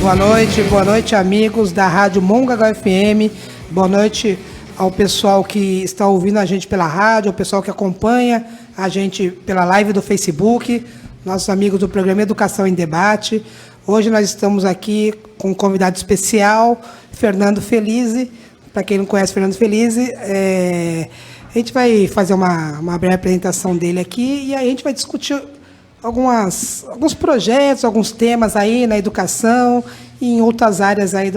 Boa noite, amigos da Rádio Mongaguá FM. Boa noite ao pessoal que está ouvindo a gente pela rádio, ao pessoal que acompanha a gente pela live do Facebook, nossos amigos do programa Educação em Debate. Hoje nós estamos aqui com um convidado especial, Fernando Felize. Para quem não conhece Fernando Felize, a gente vai fazer uma breve apresentação dele aqui e aí a gente vai discutir alguns projetos, alguns temas aí na educação e em outras áreas aí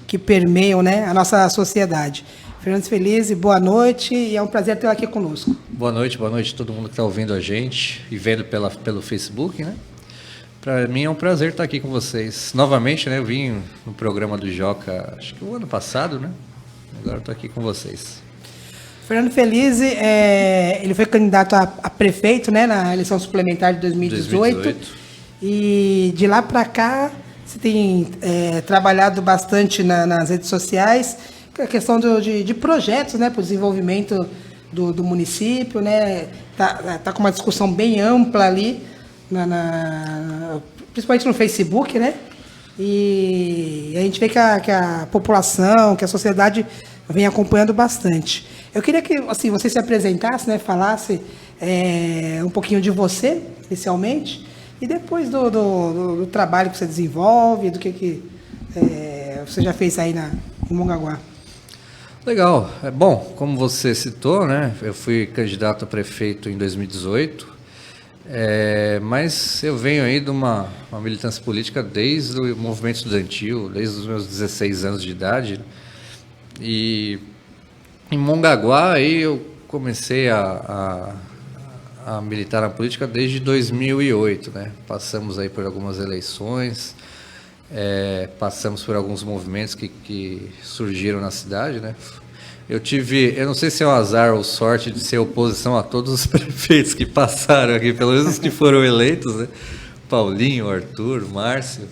que permeiam, né, a nossa sociedade. Fernando Felize, boa noite e é um prazer tê-lo aqui conosco. Boa noite a todo mundo que está ouvindo a gente e vendo pelo Facebook, né? Para mim é um prazer estar aqui com vocês. Novamente, né, eu vim no programa do Joca, acho que o ano passado, né? Agora estou aqui com vocês. Fernando Felize, ele foi candidato a prefeito, né, na eleição suplementar de 2018. E de lá para cá, você tem trabalhado bastante nas redes sociais, a questão de projetos, né, para o desenvolvimento do município, né, tá com uma discussão bem ampla ali, principalmente no Facebook, né, e a gente vê que a população, que a sociedade vem acompanhando bastante. Eu queria que assim, você se apresentasse, né, falasse um pouquinho de você, inicialmente, e depois do trabalho que você desenvolve, do que você já fez aí em Mongaguá. Legal. Bom, como você citou, né, eu fui candidato a prefeito em 2018, mas eu venho aí de uma militância política desde o movimento estudantil, desde os meus 16 anos de idade. E em Mongaguá aí eu comecei a militar na política desde 2008, né? Passamos aí por algumas eleições, passamos por alguns movimentos que surgiram na cidade, né? Eu não sei se é um azar ou sorte de ser oposição a todos os prefeitos que passaram aqui, pelo menos os que foram eleitos, né? Paulinho, Arthur, Márcio.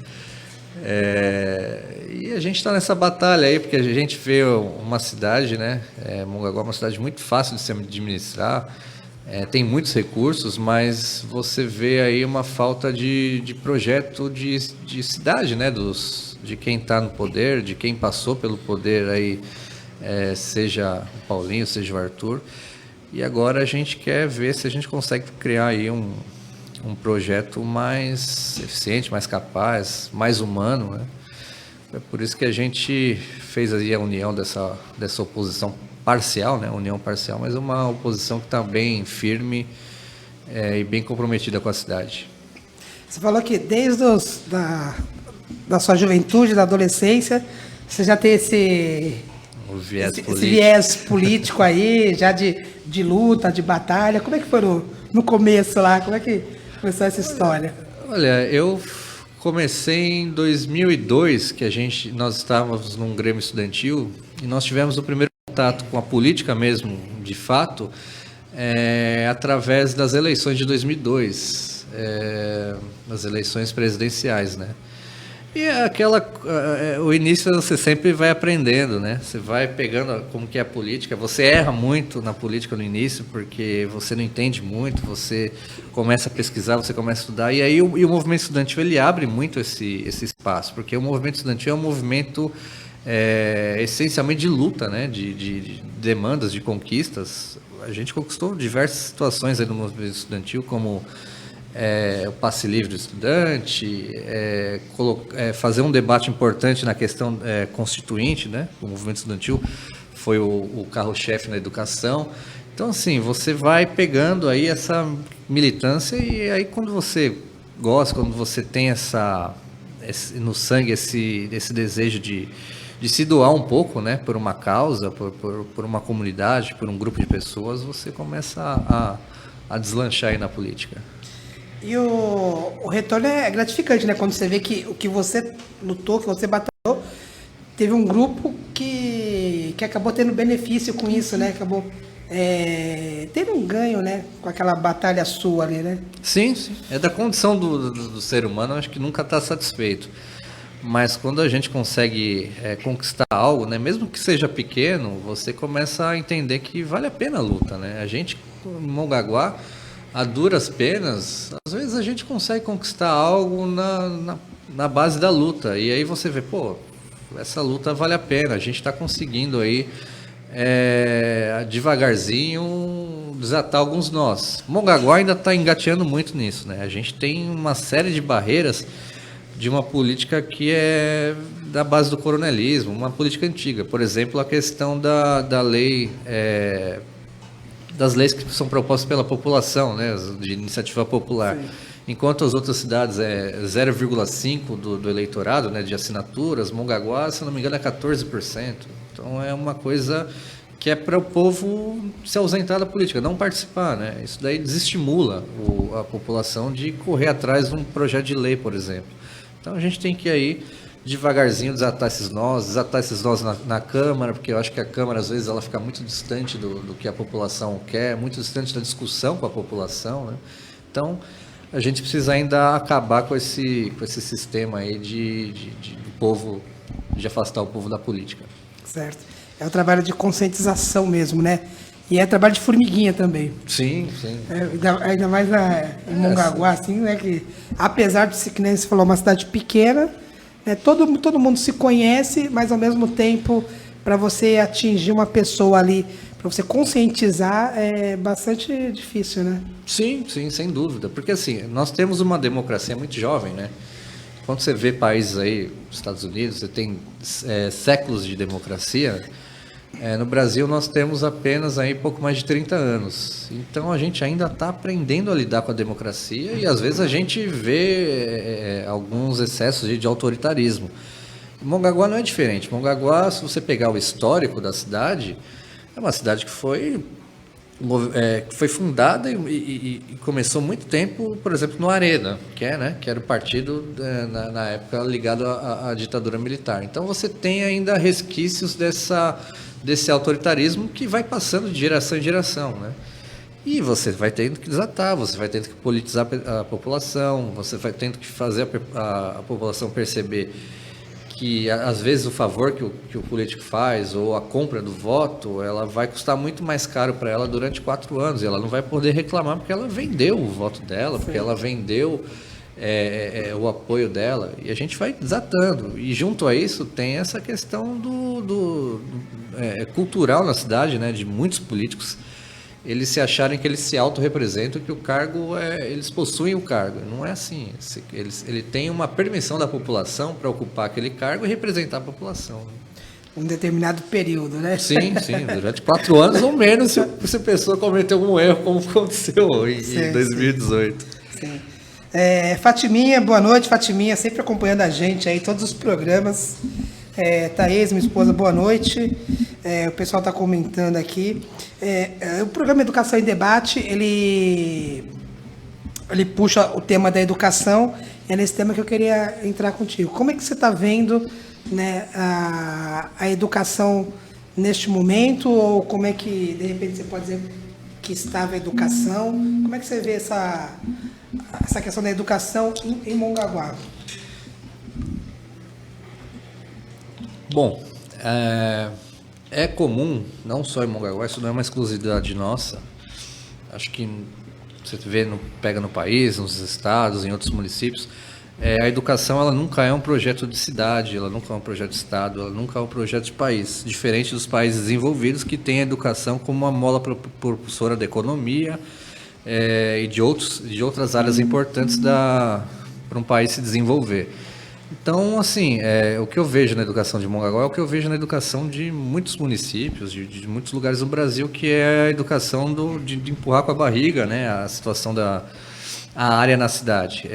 E a gente está nessa batalha aí, porque a gente vê uma cidade, né? Mongaguá é uma cidade muito fácil de se administrar, tem muitos recursos, mas você vê aí uma falta de projeto de cidade, né? De quem está no poder, de quem passou pelo poder aí, seja o Paulinho, seja o Arthur. E agora a gente quer ver se a gente consegue criar aí um projeto mais eficiente, mais capaz, mais humano, né? É por isso que a gente fez aí a união dessa oposição parcial, né? União parcial, mas uma oposição que está bem firme e bem comprometida com a cidade. Você falou que desde da sua juventude, da adolescência, você já tem esse viés político aí, já de luta, de batalha. Como é que foi no começo lá? Como é que começou essa história? Olha, eu comecei em 2002, que nós estávamos num grêmio estudantil e nós tivemos o primeiro contato com a política mesmo, de fato, através das eleições de 2002, das eleições presidenciais, né? E o início você sempre vai aprendendo, né? Você vai pegando como que é a política. Você erra muito na política no início, porque você não entende muito, você começa a pesquisar, você começa a estudar. E aí o movimento estudantil, ele abre muito esse espaço, porque o movimento estudantil é um movimento essencialmente de luta, né? De demandas, de conquistas. A gente conquistou diversas situações aí no movimento estudantil, como o passe livre do estudante, fazer um debate importante na questão constituinte, né? O movimento estudantil foi o carro-chefe na educação. Então, assim, você vai pegando aí essa militância e aí quando você gosta, quando você tem no sangue esse desejo de se doar um pouco, né? Por uma causa, por uma comunidade, por um grupo de pessoas, você começa a deslanchar aí na política. E o retorno é gratificante, né? Quando você vê que o que você lutou, que você batalhou, teve um grupo que acabou tendo benefício com isso, né? Acabou tendo um ganho, né? Com aquela batalha sua ali, né? Sim, sim. É da condição do ser humano, eu acho que nunca está satisfeito. Mas quando a gente consegue conquistar algo, né? Mesmo que seja pequeno, você começa a entender que vale a pena a luta, né? A gente, em Mongaguá, a duras penas, às vezes a gente consegue conquistar algo na base da luta. E aí você vê, pô, essa luta vale a pena, a gente está conseguindo aí devagarzinho desatar alguns nós. Mongaguá ainda está engateando muito nisso, né? A gente tem uma série de barreiras de uma política que é da base do coronelismo, uma política antiga. Por exemplo, a questão da lei, das leis que são propostas pela população, né, de iniciativa popular. Sim. Enquanto as outras cidades é 0,5% do eleitorado, né, de assinaturas, Mongaguá, se não me engano, é 14%. Então é uma coisa que é para o povo se ausentar da política, não participar, né? Isso daí desestimula a população de correr atrás de um projeto de lei, por exemplo. Então a gente tem que aí devagarzinho desatar esses nós na Câmara, porque eu acho que a Câmara às vezes ela fica muito distante do que a população quer, muito distante da discussão com a população, né? Então a gente precisa ainda acabar com esse sistema aí de povo, de afastar o povo da política. Certo. É o trabalho de conscientização mesmo, né? E é trabalho de formiguinha também. Sim, sim. Ainda mais em Mongaguá, assim, né? Que, apesar de ser, que nem você falou, uma cidade pequena, né, todo mundo se conhece, mas ao mesmo tempo, para você atingir uma pessoa ali, para você conscientizar, é bastante difícil, né? Sim, sem dúvida. Porque assim, nós temos uma democracia muito jovem, né? Quando você vê países aí, Estados Unidos, você tem séculos de democracia. No Brasil nós temos apenas aí pouco mais de 30 anos. Então a gente ainda está aprendendo a lidar com a democracia e às vezes a gente vê alguns excessos de autoritarismo. Mongaguá não é diferente. Mongaguá, se você pegar o histórico da cidade, é uma cidade que foi fundada e começou muito tempo, por exemplo, no Arena, que era o partido na época ligado à ditadura militar. Então você tem ainda resquícios desse autoritarismo que vai passando de geração em geração, né? E você vai tendo que desatar, você vai tendo que politizar a população, você vai tendo que fazer a população perceber que às vezes o favor que o político faz ou a compra do voto, ela vai custar muito mais caro para ela durante 4 anos e ela não vai poder reclamar porque ela vendeu o voto dela, porque ela vendeu o apoio dela, e a gente vai desatando. E junto a isso tem essa questão cultural na cidade, né, de muitos políticos eles se acharem que eles se autorrepresentam, que o cargo eles possuem o cargo. Não é assim. Ele tem uma permissão da população para ocupar aquele cargo e representar a população. Um determinado período, né? Sim. Durante 4 anos ou menos, se a pessoa cometeu algum erro, como aconteceu em 2018. Sim. Fatiminha, boa noite, Fatiminha, sempre acompanhando a gente aí, todos os programas. Thaís, minha esposa, boa noite. O pessoal está comentando aqui. O programa Educação em Debate, ele puxa o tema da educação. É nesse tema que eu queria entrar contigo. Como é que você está vendo, né, a educação neste momento? Ou como é que, de repente, você pode dizer que estava a educação? Como é que você vê essa questão da educação em Mongaguá? Bom, é comum, não só em Mongaguá, isso não é uma exclusividade nossa. Acho que você pega no país, nos estados, em outros municípios, a educação ela nunca é um projeto de cidade, ela nunca é um projeto de estado, ela nunca é um projeto de país. Diferente dos países desenvolvidos que têm a educação como uma mola propulsora da economia e de outras áreas importantes para um país se desenvolver. Então, assim, o que eu vejo na educação de Mongaguá é o que eu vejo na educação de muitos municípios, de muitos lugares do Brasil, que é a educação de empurrar com a barriga, né, a situação a área na cidade.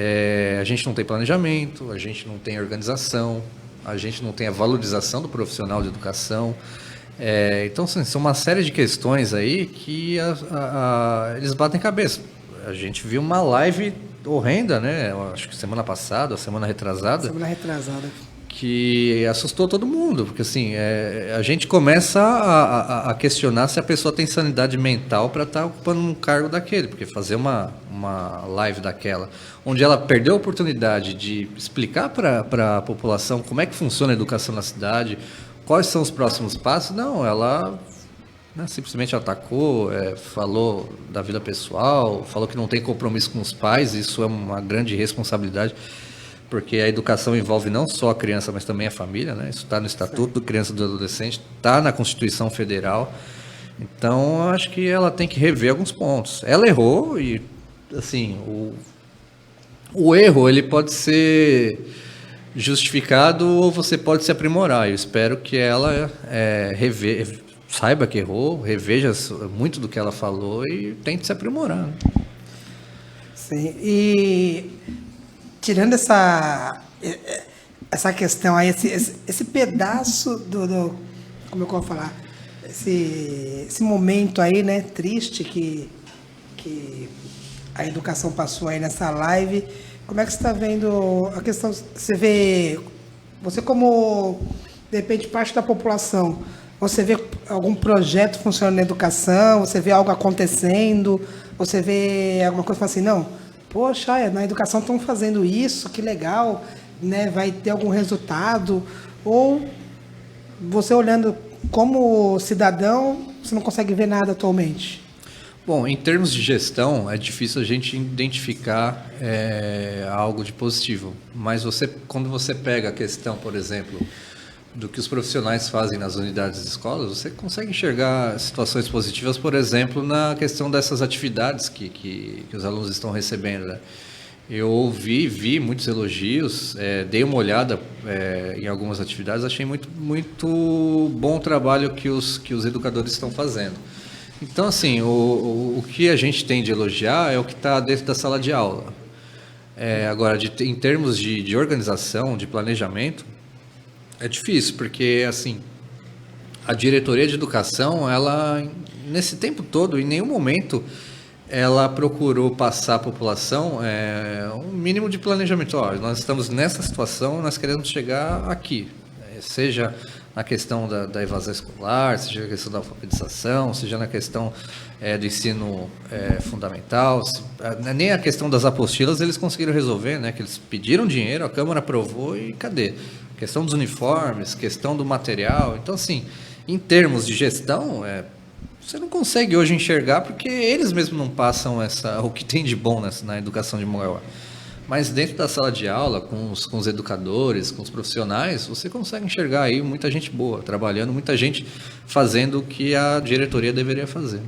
A gente não tem planejamento, a gente não tem organização, a gente não tem a valorização do profissional de educação. Então, assim, são uma série de questões aí que eles batem cabeça. A gente viu uma live horrenda, né? Acho que semana passada, semana retrasada. Que assustou todo mundo, porque assim, a gente começa a questionar se a pessoa tem sanidade mental para estar ocupando um cargo daquele, porque fazer uma live daquela, onde ela perdeu a oportunidade de explicar para a população como é que funciona a educação na cidade, quais são os próximos passos, não, ela simplesmente atacou, falou da vida pessoal, falou que não tem compromisso com os pais, isso é uma grande responsabilidade. porque a educação envolve não só a criança, mas também a família, né? Isso está no Estatuto da Criança e do Adolescente, está na Constituição Federal. Então, eu acho que ela tem que rever alguns pontos. Ela errou e, assim, o erro ele pode ser justificado ou você pode se aprimorar. Eu espero que ela saiba que errou, reveja muito do que ela falou e tente se aprimorar. Né? Sim, e tirando essa questão aí, esse pedaço como eu vou falar, esse momento aí, né, triste que a educação passou aí nessa live, como é que você está vendo a questão, você como, de repente, parte da população, você vê algum projeto funcionando na educação, você vê algo acontecendo, você vê alguma coisa assim, não, poxa, na educação estão fazendo isso, que legal, né, vai ter algum resultado, ou você olhando como cidadão, você não consegue ver nada atualmente? Bom, em termos de gestão, é difícil a gente identificar algo de positivo. Mas quando você pega a questão, por exemplo, do que os profissionais fazem nas unidades de escolas, você consegue enxergar situações positivas, por exemplo, na questão dessas atividades que os alunos estão recebendo. Né? Eu vi muitos elogios, dei uma olhada em algumas atividades, achei muito, muito bom o trabalho que os educadores estão fazendo. Então, assim, o que a gente tem de elogiar é o que está dentro da sala de aula. Agora, em termos de organização, de planejamento, é difícil, porque, assim, a diretoria de educação, ela, nesse tempo todo, em nenhum momento, ela procurou passar à população um mínimo de planejamento. Nós estamos nessa situação, nós queremos chegar aqui, seja na questão da evasão escolar, seja na questão da alfabetização, seja na questão do ensino fundamental, nem a questão das apostilas eles conseguiram resolver, né? Que eles pediram dinheiro, a Câmara aprovou e cadê? Questão dos uniformes, questão do material. Então, assim, em termos de gestão, você não consegue hoje enxergar porque eles mesmos não passam o que tem de bom na educação de Mongaguá. Mas dentro da sala de aula, com os educadores, com os profissionais, você consegue enxergar aí muita gente boa, trabalhando, muita gente fazendo o que a diretoria deveria fazer.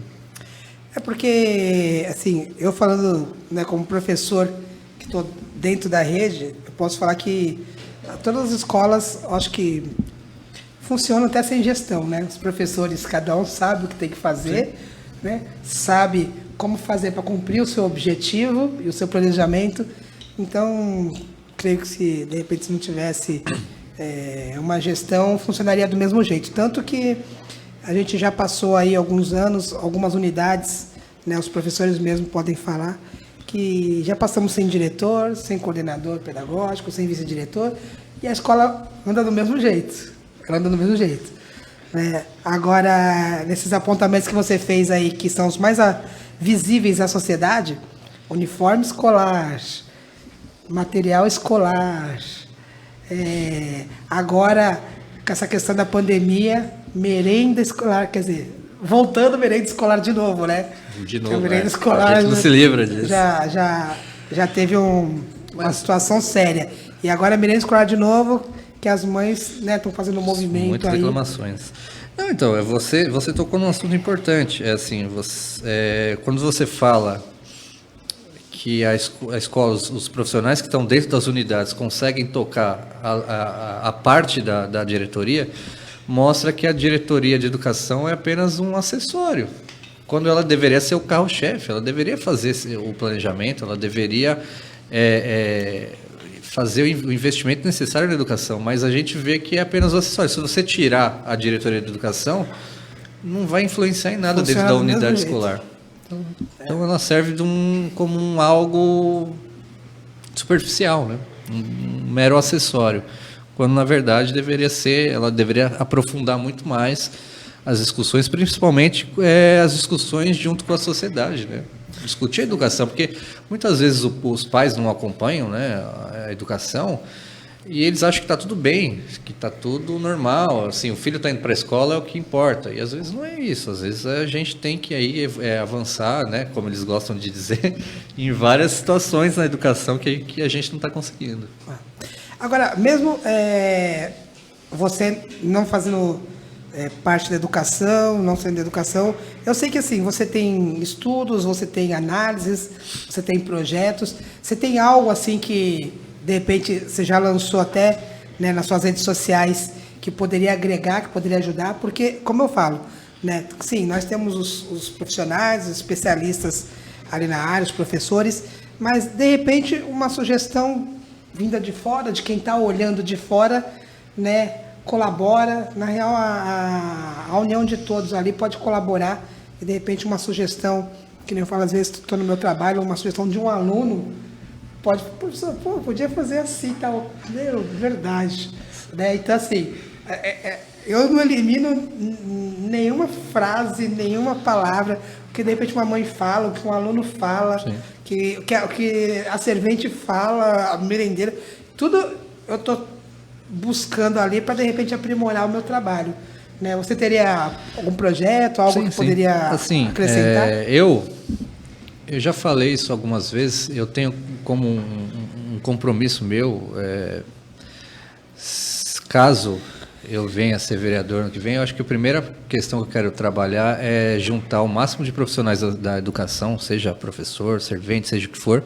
Porque, assim, eu falando, né, como professor que estou dentro da rede, eu posso falar que todas as escolas, acho que funcionam até sem gestão, né? Os professores, cada um sabe o que tem que fazer, né? Sabe como fazer para cumprir o seu objetivo e o seu planejamento. Então, creio que se de repente se não tivesse uma gestão, funcionaria do mesmo jeito. Tanto que a gente já passou aí alguns anos, algumas unidades, né, os professores mesmo podem falar, que já passamos sem diretor, sem coordenador pedagógico, sem vice-diretor, e a escola anda do mesmo jeito. Ela anda do mesmo jeito. Agora, nesses apontamentos que você fez aí, que são os mais visíveis à sociedade, uniforme escolar, material escolar, agora, com essa questão da pandemia, merenda escolar, quer dizer, voltando merenda escolar de novo, né? De novo, merenda escolar, a gente não se livra disso. Já teve uma situação séria. E agora a merenda escolar de novo, que as mães estão fazendo um movimento. Muitas aí. Reclamações. Não, então, você tocou num assunto importante. Quando você fala que a escola, os profissionais que estão dentro das unidades conseguem tocar a parte da diretoria, mostra que a diretoria de educação é apenas um acessório, quando ela deveria ser o carro-chefe, ela deveria fazer o planejamento, ela deveria fazer o investimento necessário na educação, mas a gente vê que é apenas um acessório. Se você tirar a diretoria de educação, não vai influenciar em nada dentro da unidade escolar. Então ela serve como algo superficial, né? Um mero acessório, quando na verdade ela deveria aprofundar muito mais as discussões, principalmente as discussões junto com a sociedade, né? Discutir a educação, porque muitas vezes os pais não acompanham, né, a educação, E eles acham que está tudo bem, que está tudo normal, assim, o filho está indo para a escola é o que importa. E às vezes não é isso, às vezes a gente tem que aí avançar, né, como eles gostam de dizer, em várias situações na educação que a gente não está conseguindo. Agora, mesmo você não fazendo parte da educação, não sendo da educação, eu sei que assim, você tem estudos, você tem análises, você tem projetos, você tem algo assim que de repente você já lançou até, né, nas suas redes sociais que poderia agregar, que poderia ajudar, porque, como eu falo, né, sim, nós temos os profissionais, os especialistas ali na área, os professores, mas de repente uma sugestão vinda de fora, de quem está olhando de fora, né, colabora. Na real, a união de todos ali pode colaborar e de repente uma sugestão, que nem eu falo às vezes, estou no meu trabalho, uma sugestão de um aluno, pode, professor, podia fazer assim, tal, meu, verdade, né? Então assim, eu não elimino nenhuma frase, nenhuma palavra, que de repente uma mãe fala, o que um aluno fala, que a servente fala, a merendeira, tudo eu estou buscando ali para de repente aprimorar o meu trabalho, né? Você teria algum projeto, algo que poderia acrescentar? Eu já falei isso algumas vezes, eu tenho como um compromisso meu, caso eu venha a ser vereador ano que vem, eu acho que a primeira questão que eu quero trabalhar é juntar o máximo de profissionais da educação, seja professor, servente, seja o que for,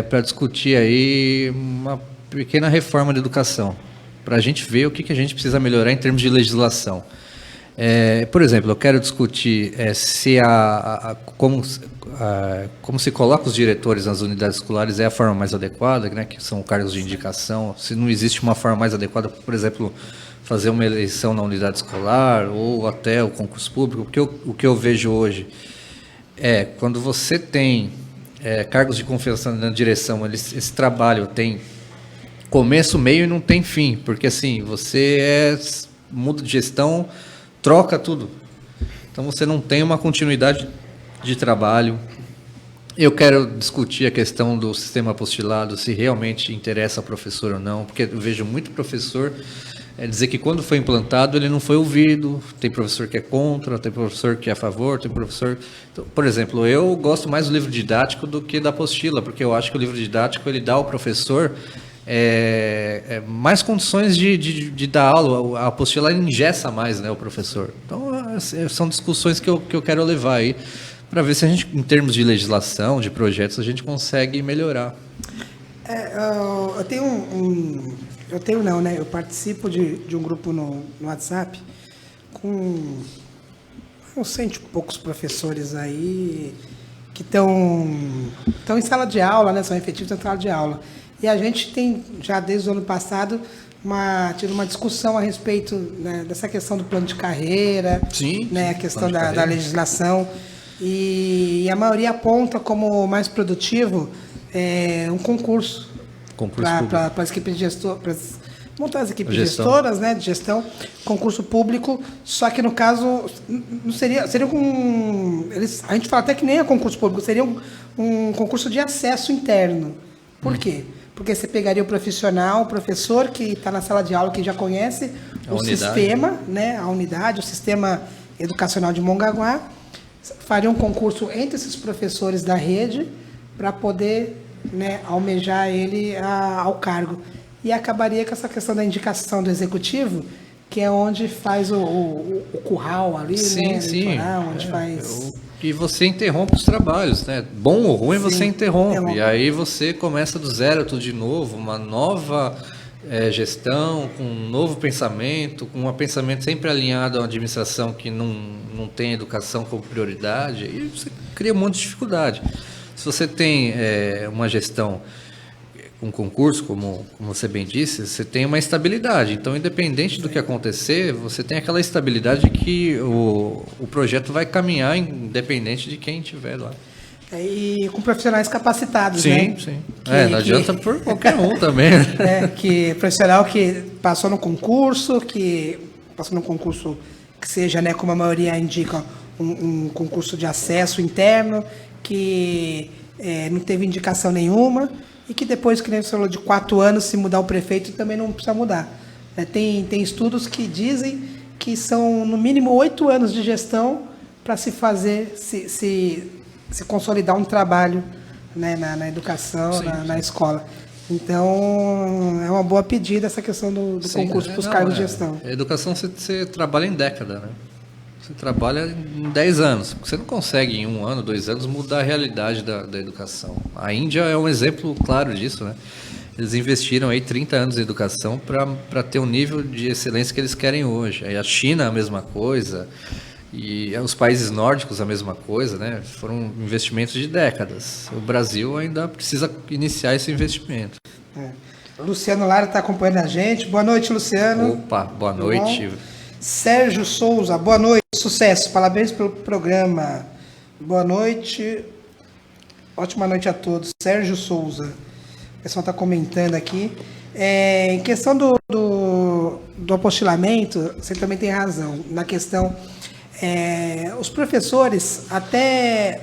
para discutir aí uma pequena reforma da educação, para a gente ver o que a gente precisa melhorar em termos de legislação. Por exemplo, eu quero discutir como se coloca os diretores nas unidades escolares é a forma mais adequada, né, que são cargos de indicação, se não existe uma forma mais adequada, por exemplo, fazer uma eleição na unidade escolar ou até o concurso público, porque o que eu vejo hoje quando você tem cargos de confiança na direção, esse trabalho tem começo, meio e não tem fim, porque assim, você muda de gestão, troca tudo. Então você não tem uma continuidade de trabalho. Eu quero discutir a questão do sistema apostilado, se realmente interessa ao professor ou não, porque eu vejo muito professor dizer que quando foi implantado ele não foi ouvido, tem professor que é contra, tem professor que é a favor, tem professor... Então, por exemplo, eu gosto mais do livro didático do que da apostila, porque eu acho que o livro didático ele dá ao professor mais condições de dar aula. A apostila engessa mais, né, o professor. Então, são discussões que eu quero levar aí, para ver se a gente, em termos de legislação, de projetos, a gente consegue melhorar. Eu participo de um grupo no WhatsApp com uns 100 e poucos professores aí que estão em sala de aula, né, são efetivos em sala de aula. E a gente tem, já desde o ano passado, tido uma discussão a respeito, né, dessa questão do plano de carreira, né, a questão da legislação. E a maioria aponta como mais produtivo um concurso para as equipes de gestor, para montar as equipes gestoras, né, de gestão, concurso público. Só que no caso não seria a gente fala até que nem é concurso público, seria um concurso de acesso interno. Por quê? Porque você pegaria o profissional, o professor que está na sala de aula, que já conhece o sistema, né, a unidade, o sistema educacional de Mongaguá, faria um concurso entre esses professores da rede para poder, né, almejar ele ao cargo. E acabaria com essa questão da indicação do executivo, que é onde faz o curral ali, né? Sim. Onde faz... E você interrompe os trabalhos, né? Bom ou ruim, você interrompe. E aí você começa do zero tudo de novo, uma nova gestão, com um novo pensamento, com um pensamento sempre alinhado a uma administração que não tem educação como prioridade, e você cria um monte de dificuldade. Se você tem uma gestão, um concurso, como você bem disse, você tem uma estabilidade. Então, independente do que acontecer, você tem aquela estabilidade que o projeto vai caminhar independente de quem estiver lá. E com profissionais capacitados, né? Sim. Não adianta por qualquer um também. Que profissional que passou no concurso, que seja, né, como a maioria indica, um concurso de acesso interno, que não teve indicação nenhuma, e que depois, que nem você falou, de 4 anos, se mudar o prefeito, também não precisa mudar. Tem estudos que dizem que são, no mínimo, 8 anos de gestão para se fazer, se consolidar um trabalho, né, na educação, na escola. Então, é uma boa pedida essa questão do concurso para os cargos de gestão. A educação você trabalha em década, né? Você trabalha em 10 anos. Você não consegue em 1 ano, 2 anos mudar a realidade da educação. A Índia é um exemplo claro disso, né? Eles investiram aí 30 anos em educação para ter o nível de excelência que eles querem hoje. Aí a China a mesma coisa, e os países nórdicos a mesma coisa, né? Foram investimentos de décadas. O Brasil ainda precisa iniciar esse investimento. O Luciano Lara está acompanhando a gente. Boa noite, Luciano. Opa, boa noite. Sérgio Souza, boa noite, sucesso, parabéns pelo programa. Boa noite, ótima noite a todos. Sérgio Souza, o pessoal está comentando aqui. Em questão do apostilamento, você também tem razão. Na questão, os professores, até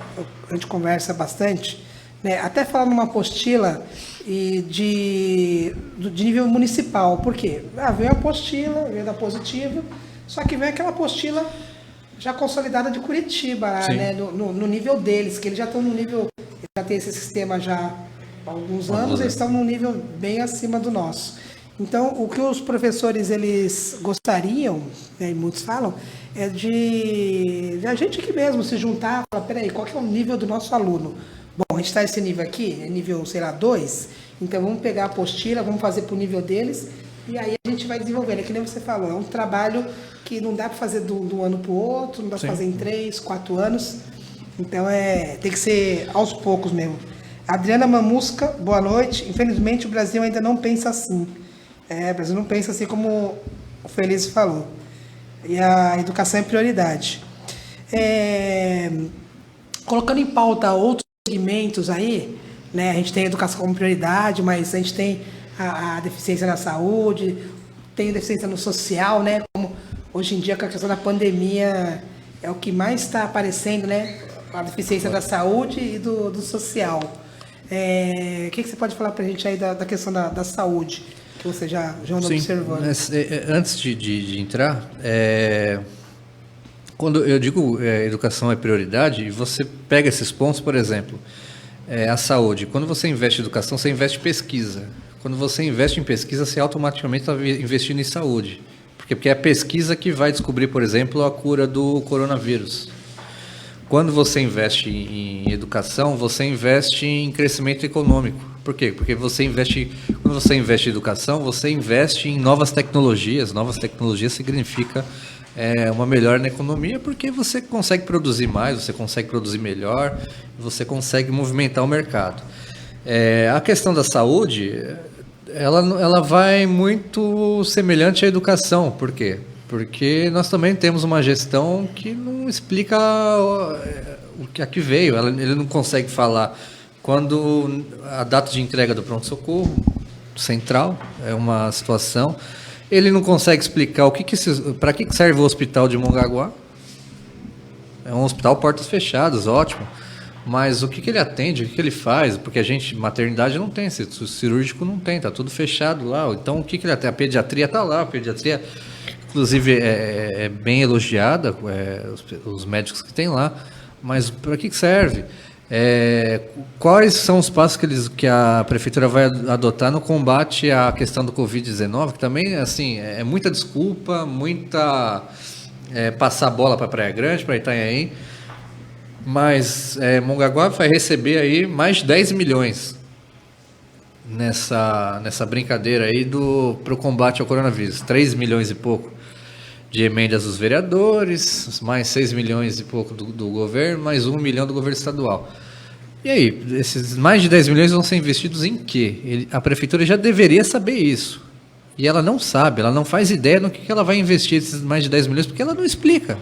a gente conversa bastante, né, até falar numa apostila de nível municipal. Por quê? Veio a apostila, veio da Positivo, só que veio aquela apostila já consolidada de Curitiba, né, no nível deles, que eles já estão no nível, já tem esse sistema já há alguns anos, eles estão num nível bem acima do nosso. Então, o que os professores eles gostariam, né, e muitos falam, é de a gente aqui mesmo se juntar, falar, peraí, qual que é o nível do nosso aluno? Bom, a gente está nesse nível aqui, é nível, sei lá, 2, então vamos pegar a apostila, vamos fazer para o nível deles, e aí a gente vai desenvolvendo. É que nem você falou, é um trabalho que não dá para fazer de um ano para o outro, não dá para fazer em 3, 4 anos, então tem que ser aos poucos mesmo. Adriana Mamusca, boa noite. Infelizmente o Brasil ainda não pensa assim. O Brasil não pensa assim como o Feliz falou. E a educação é prioridade. Colocando em pauta outros segmentos aí, né? A gente tem a educação como prioridade, mas a gente tem a deficiência na saúde, tem a deficiência no social, né? Como hoje em dia, com a questão da pandemia, é o que mais está aparecendo, né? A deficiência da saúde e do social. O que você pode falar para a gente aí da questão da saúde, que você já anda observando? Antes de entrar, quando eu digo educação é prioridade, e você pega esses pontos, por exemplo, a saúde. Quando você investe em educação, você investe em pesquisa. Quando você investe em pesquisa, você automaticamente está investindo em saúde. Porque é a pesquisa que vai descobrir, por exemplo, a cura do coronavírus. Quando você investe em educação, você investe em crescimento econômico. Por quê? Porque quando você investe em educação, você investe em novas tecnologias. Novas tecnologias significa uma melhora na economia, porque você consegue produzir mais, você consegue produzir melhor, você consegue movimentar o mercado. A questão da saúde, ela vai muito semelhante à educação. Por quê? Porque nós também temos uma gestão que não explica o que aqui veio. Ele não consegue falar quando a data de entrega do pronto-socorro central é uma situação. Ele não consegue explicar para que serve o hospital de Mongaguá. É um hospital portas fechadas, ótimo. Mas o que ele atende, o que ele faz? Porque maternidade não tem, cirúrgico não tem, está tudo fechado lá. Então, o que ele atende? A pediatria está lá, a pediatria... Inclusive, é bem elogiada, os médicos que tem lá, mas para que serve? Quais são os passos que a Prefeitura vai adotar no combate à questão do Covid-19, que também assim, é muita desculpa, passar a bola para Praia Grande, para Itanhaém, mas Mongaguá vai receber aí mais de 10 milhões nessa brincadeira aí para o combate ao coronavírus, 3 milhões e pouco de emendas dos vereadores, mais 6 milhões e pouco do governo, mais 1 milhão do governo estadual. E aí, esses mais de 10 milhões vão ser investidos em quê? A prefeitura já deveria saber isso. E ela não sabe, ela não faz ideia no que ela vai investir esses mais de 10 milhões, porque ela não explica.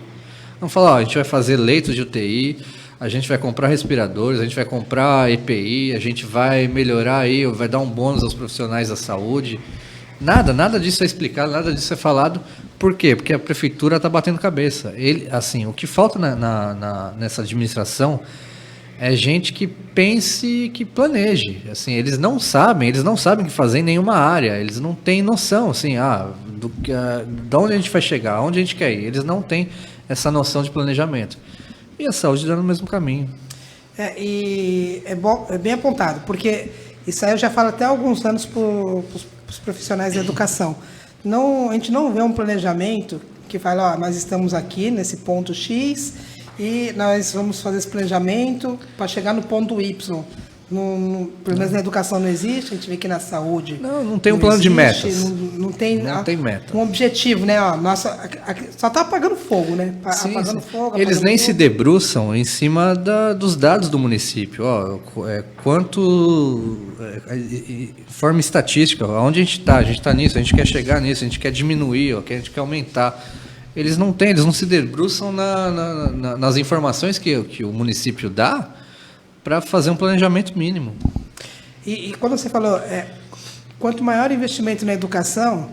Não fala, a gente vai fazer leitos de UTI, a gente vai comprar respiradores, a gente vai comprar EPI, a gente vai melhorar aí, vai dar um bônus aos profissionais da saúde. Nada disso é explicado, nada disso é falado. Por quê? Porque a prefeitura está batendo cabeça. O que falta nessa administração é gente que pense, que planeje. Assim, eles não sabem o que fazer em nenhuma área. Eles não têm noção, assim, de onde a gente vai chegar, aonde a gente quer ir. Eles não têm essa noção de planejamento. E a saúde dá no mesmo caminho. E é bem apontado, porque isso aí eu já falo até há alguns anos para os profissionais da educação. A gente não vê um planejamento que fala, nós estamos aqui nesse ponto X e nós vamos fazer esse planejamento para chegar no ponto Y. Pelo menos na educação não existe, a gente vê que na saúde... Não tem um plano de metas. Não tem meta. Um objetivo, né? Só está apagando fogo, né? Apagando fogo. Eles nem se debruçam em cima dos dados do município. Forma estatística, onde a gente está nisso, a gente quer chegar nisso, a gente quer diminuir, a gente quer aumentar. Eles não se debruçam nas informações que o município dá para fazer um planejamento mínimo. E quando você falou, quanto maior o investimento na educação,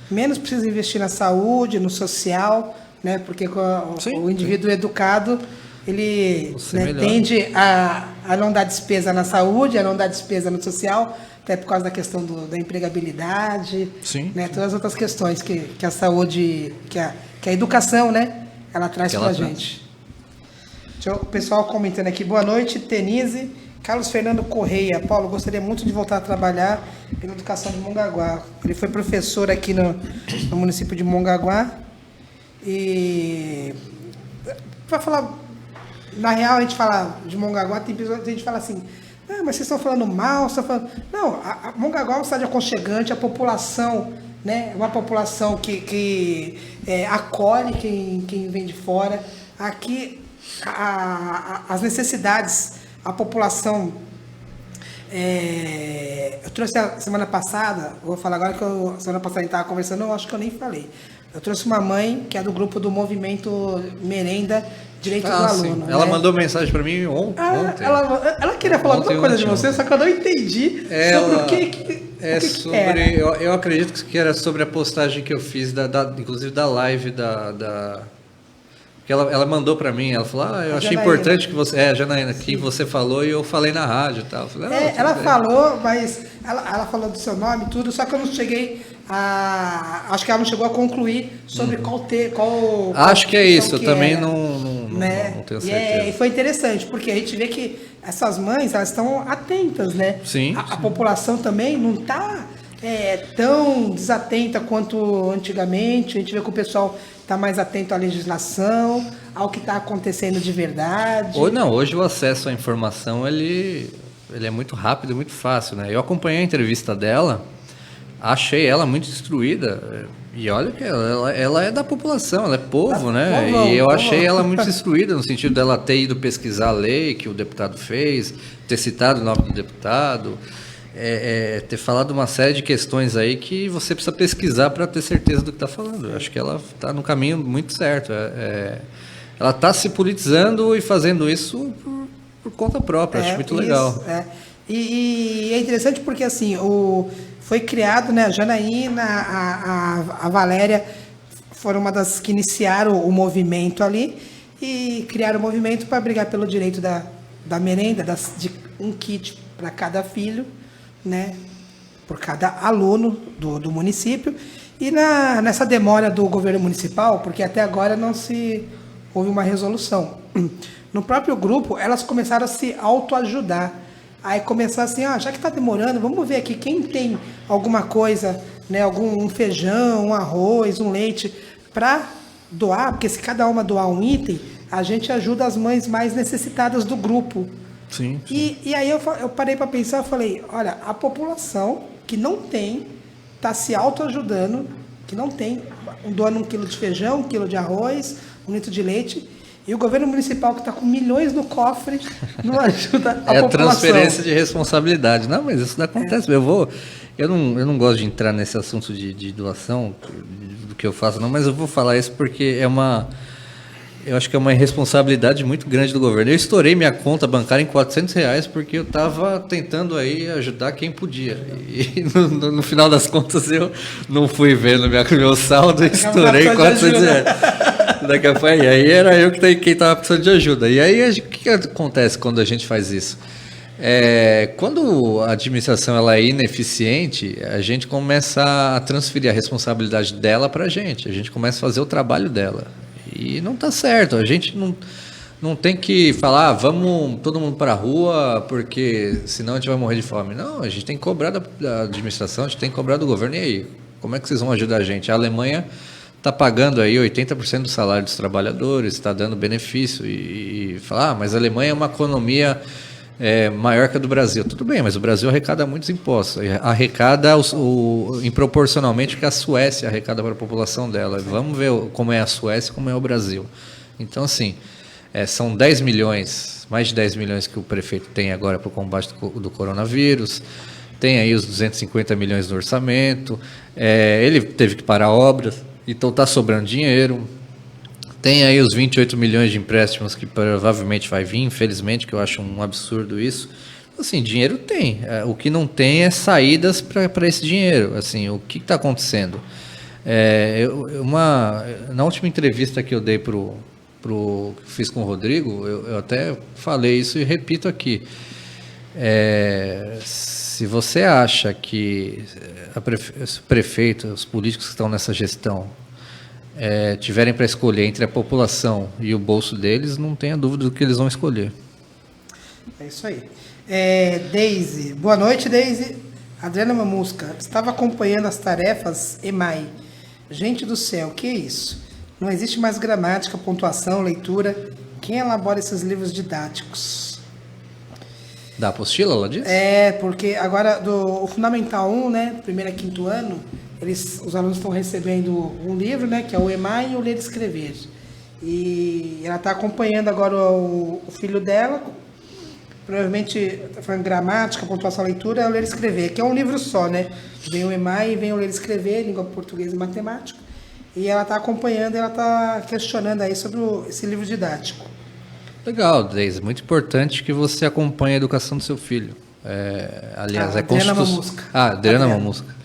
menos precisa investir na saúde, no social, né? Porque o indivíduo educado, ele tende a não dar despesa na saúde, a não dar despesa no social, até por causa da questão da empregabilidade, né? Todas as outras questões que a saúde, que a educação, né? Ela traz para a gente. O pessoal comentando aqui, boa noite, Tenise, Carlos Fernando Correia. Paulo, gostaria muito de voltar a trabalhar pela educação de Mongaguá. Ele foi professor aqui no município de Mongaguá. E para falar, na real, a gente fala de Mongaguá, tem pessoas, a gente fala assim, mas vocês estão falando mal, vocês estão falando... Não, a Mongaguá é uma cidade aconchegante, a população, né, uma população que acolhe quem vem de fora. Aqui... as necessidades, a população. Eu trouxe a semana passada, vou falar agora que a semana passada a gente estava conversando, eu acho que eu nem falei. Eu trouxe uma mãe que é do grupo do Movimento Merenda Direito do Aluno. Ela mandou mensagem para mim ontem. Ela queria falar alguma coisa de você, só que eu não entendi sobre o que era. Eu acredito que era sobre a postagem que eu fiz, inclusive da live que ela mandou para mim, ela falou, eu achei importante que você... Janaína, que você falou e eu falei na rádio e tal. Falei, ela falou, mas ela falou do seu nome e tudo, só que eu não cheguei acho que ela não chegou a concluir sobre qual acho que é isso, eu também era, não tenho certeza. E foi interessante, porque a gente vê que essas mães, elas estão atentas, né? Sim. A população também não está tão desatenta quanto antigamente, a gente vê que o pessoal está mais atento à legislação, ao que está acontecendo de verdade. Hoje o acesso à informação ele é muito rápido, muito fácil, né? Eu acompanhei a entrevista dela, achei ela muito instruída, e olha que ela é da população, ela é povo, né? E eu achei ela muito instruída, no sentido dela ter ido pesquisar a lei que o deputado fez, ter citado o nome do deputado, ter falado uma série de questões aí que você precisa pesquisar para ter certeza do que está falando. Eu acho que ela está no caminho muito certo. Ela está se politizando e fazendo isso por conta própria. Acho muito legal. E é interessante porque assim, foi criado, né, a Janaína, a Valéria foram uma das que iniciaram o movimento ali e criaram o movimento para brigar pelo direito da merenda, de um kit para cada filho, né, por cada aluno do município. E nessa demora do governo municipal, porque até agora não houve uma resolução. No próprio grupo, elas começaram a se autoajudar. Aí começou assim, já que está demorando, vamos ver aqui quem tem alguma coisa, né, um feijão, um arroz, um leite, para doar, porque se cada uma doar um item, a gente ajuda as mães mais necessitadas do grupo. Sim. E aí eu parei para pensar, eu falei, olha, a população que não tem, está se autoajudando, que não tem, doando 1 quilo de feijão, 1 quilo de arroz, 1 litro de leite, e o governo municipal que está com milhões no cofre não ajuda a população. Transferência de responsabilidade. Não, mas isso acontece. Eu não gosto de entrar nesse assunto de doação, do que eu faço, não, mas eu vou falar isso porque eu acho que é uma irresponsabilidade muito grande do governo. Eu estourei minha conta bancária em R$400 porque eu estava tentando aí ajudar quem podia. E no final das contas eu não fui vendo meu saldo e estourei R$400. daqui a pouco. E aí era eu quem estava precisando de ajuda. E aí, o que acontece quando a gente faz isso? Quando a administração ela é ineficiente, a gente começa a transferir a responsabilidade dela para a gente começa a fazer o trabalho dela. E não está certo, a gente não tem que falar, vamos todo mundo para a rua, porque senão a gente vai morrer de fome. Não, a gente tem que cobrar da administração, a gente tem que cobrar do governo. E aí, como é que vocês vão ajudar a gente? A Alemanha está pagando aí 80% do salário dos trabalhadores, está dando benefício e falar, mas a Alemanha é uma economia maior que a do Brasil. Tudo bem, mas o Brasil arrecada muitos impostos, arrecada proporcionalmente que a Suécia arrecada para a população dela. Vamos ver como é a Suécia e como é o Brasil. Então, assim, são 10 milhões, mais de 10 milhões que o prefeito tem agora para o combate do coronavírus, tem aí os 250 milhões no orçamento, ele teve que parar obras, então está sobrando dinheiro. Tem aí os 28 milhões de empréstimos que provavelmente vai vir, infelizmente, que eu acho um absurdo isso. Assim, dinheiro tem. O que não tem é saídas para esse dinheiro. Assim, o que está acontecendo? Na última entrevista que eu dei que fiz com o Rodrigo, eu até falei isso e repito aqui. Se você acha que o prefeito, os políticos que estão nessa gestão, tiverem para escolher entre a população e o bolso deles, não tenha dúvida do que eles vão escolher. É isso aí. Deise, boa noite, Deise. Adriana Mamusca, estava acompanhando as tarefas EMAI. Gente do céu, que é isso? Não existe mais gramática, pontuação, leitura. Quem elabora esses livros didáticos? Da apostila, ela disse? Porque agora, o Fundamental 1, né, primeiro a quinto ano, os alunos estão recebendo um livro, né, que é o EMAI e o Ler e Escrever. E ela está acompanhando agora o filho dela, provavelmente está falando gramática, pontuação, leitura, é o Ler e Escrever, que é um livro só, né? Vem o EMAI, vem o Ler e Escrever, língua portuguesa e matemática. E ela está acompanhando, ela está questionando aí sobre esse livro didático. Legal, Deise. Muito importante que você acompanhe a educação do seu filho. Aliás, Adriana Mamusca. Adriana Mamusca.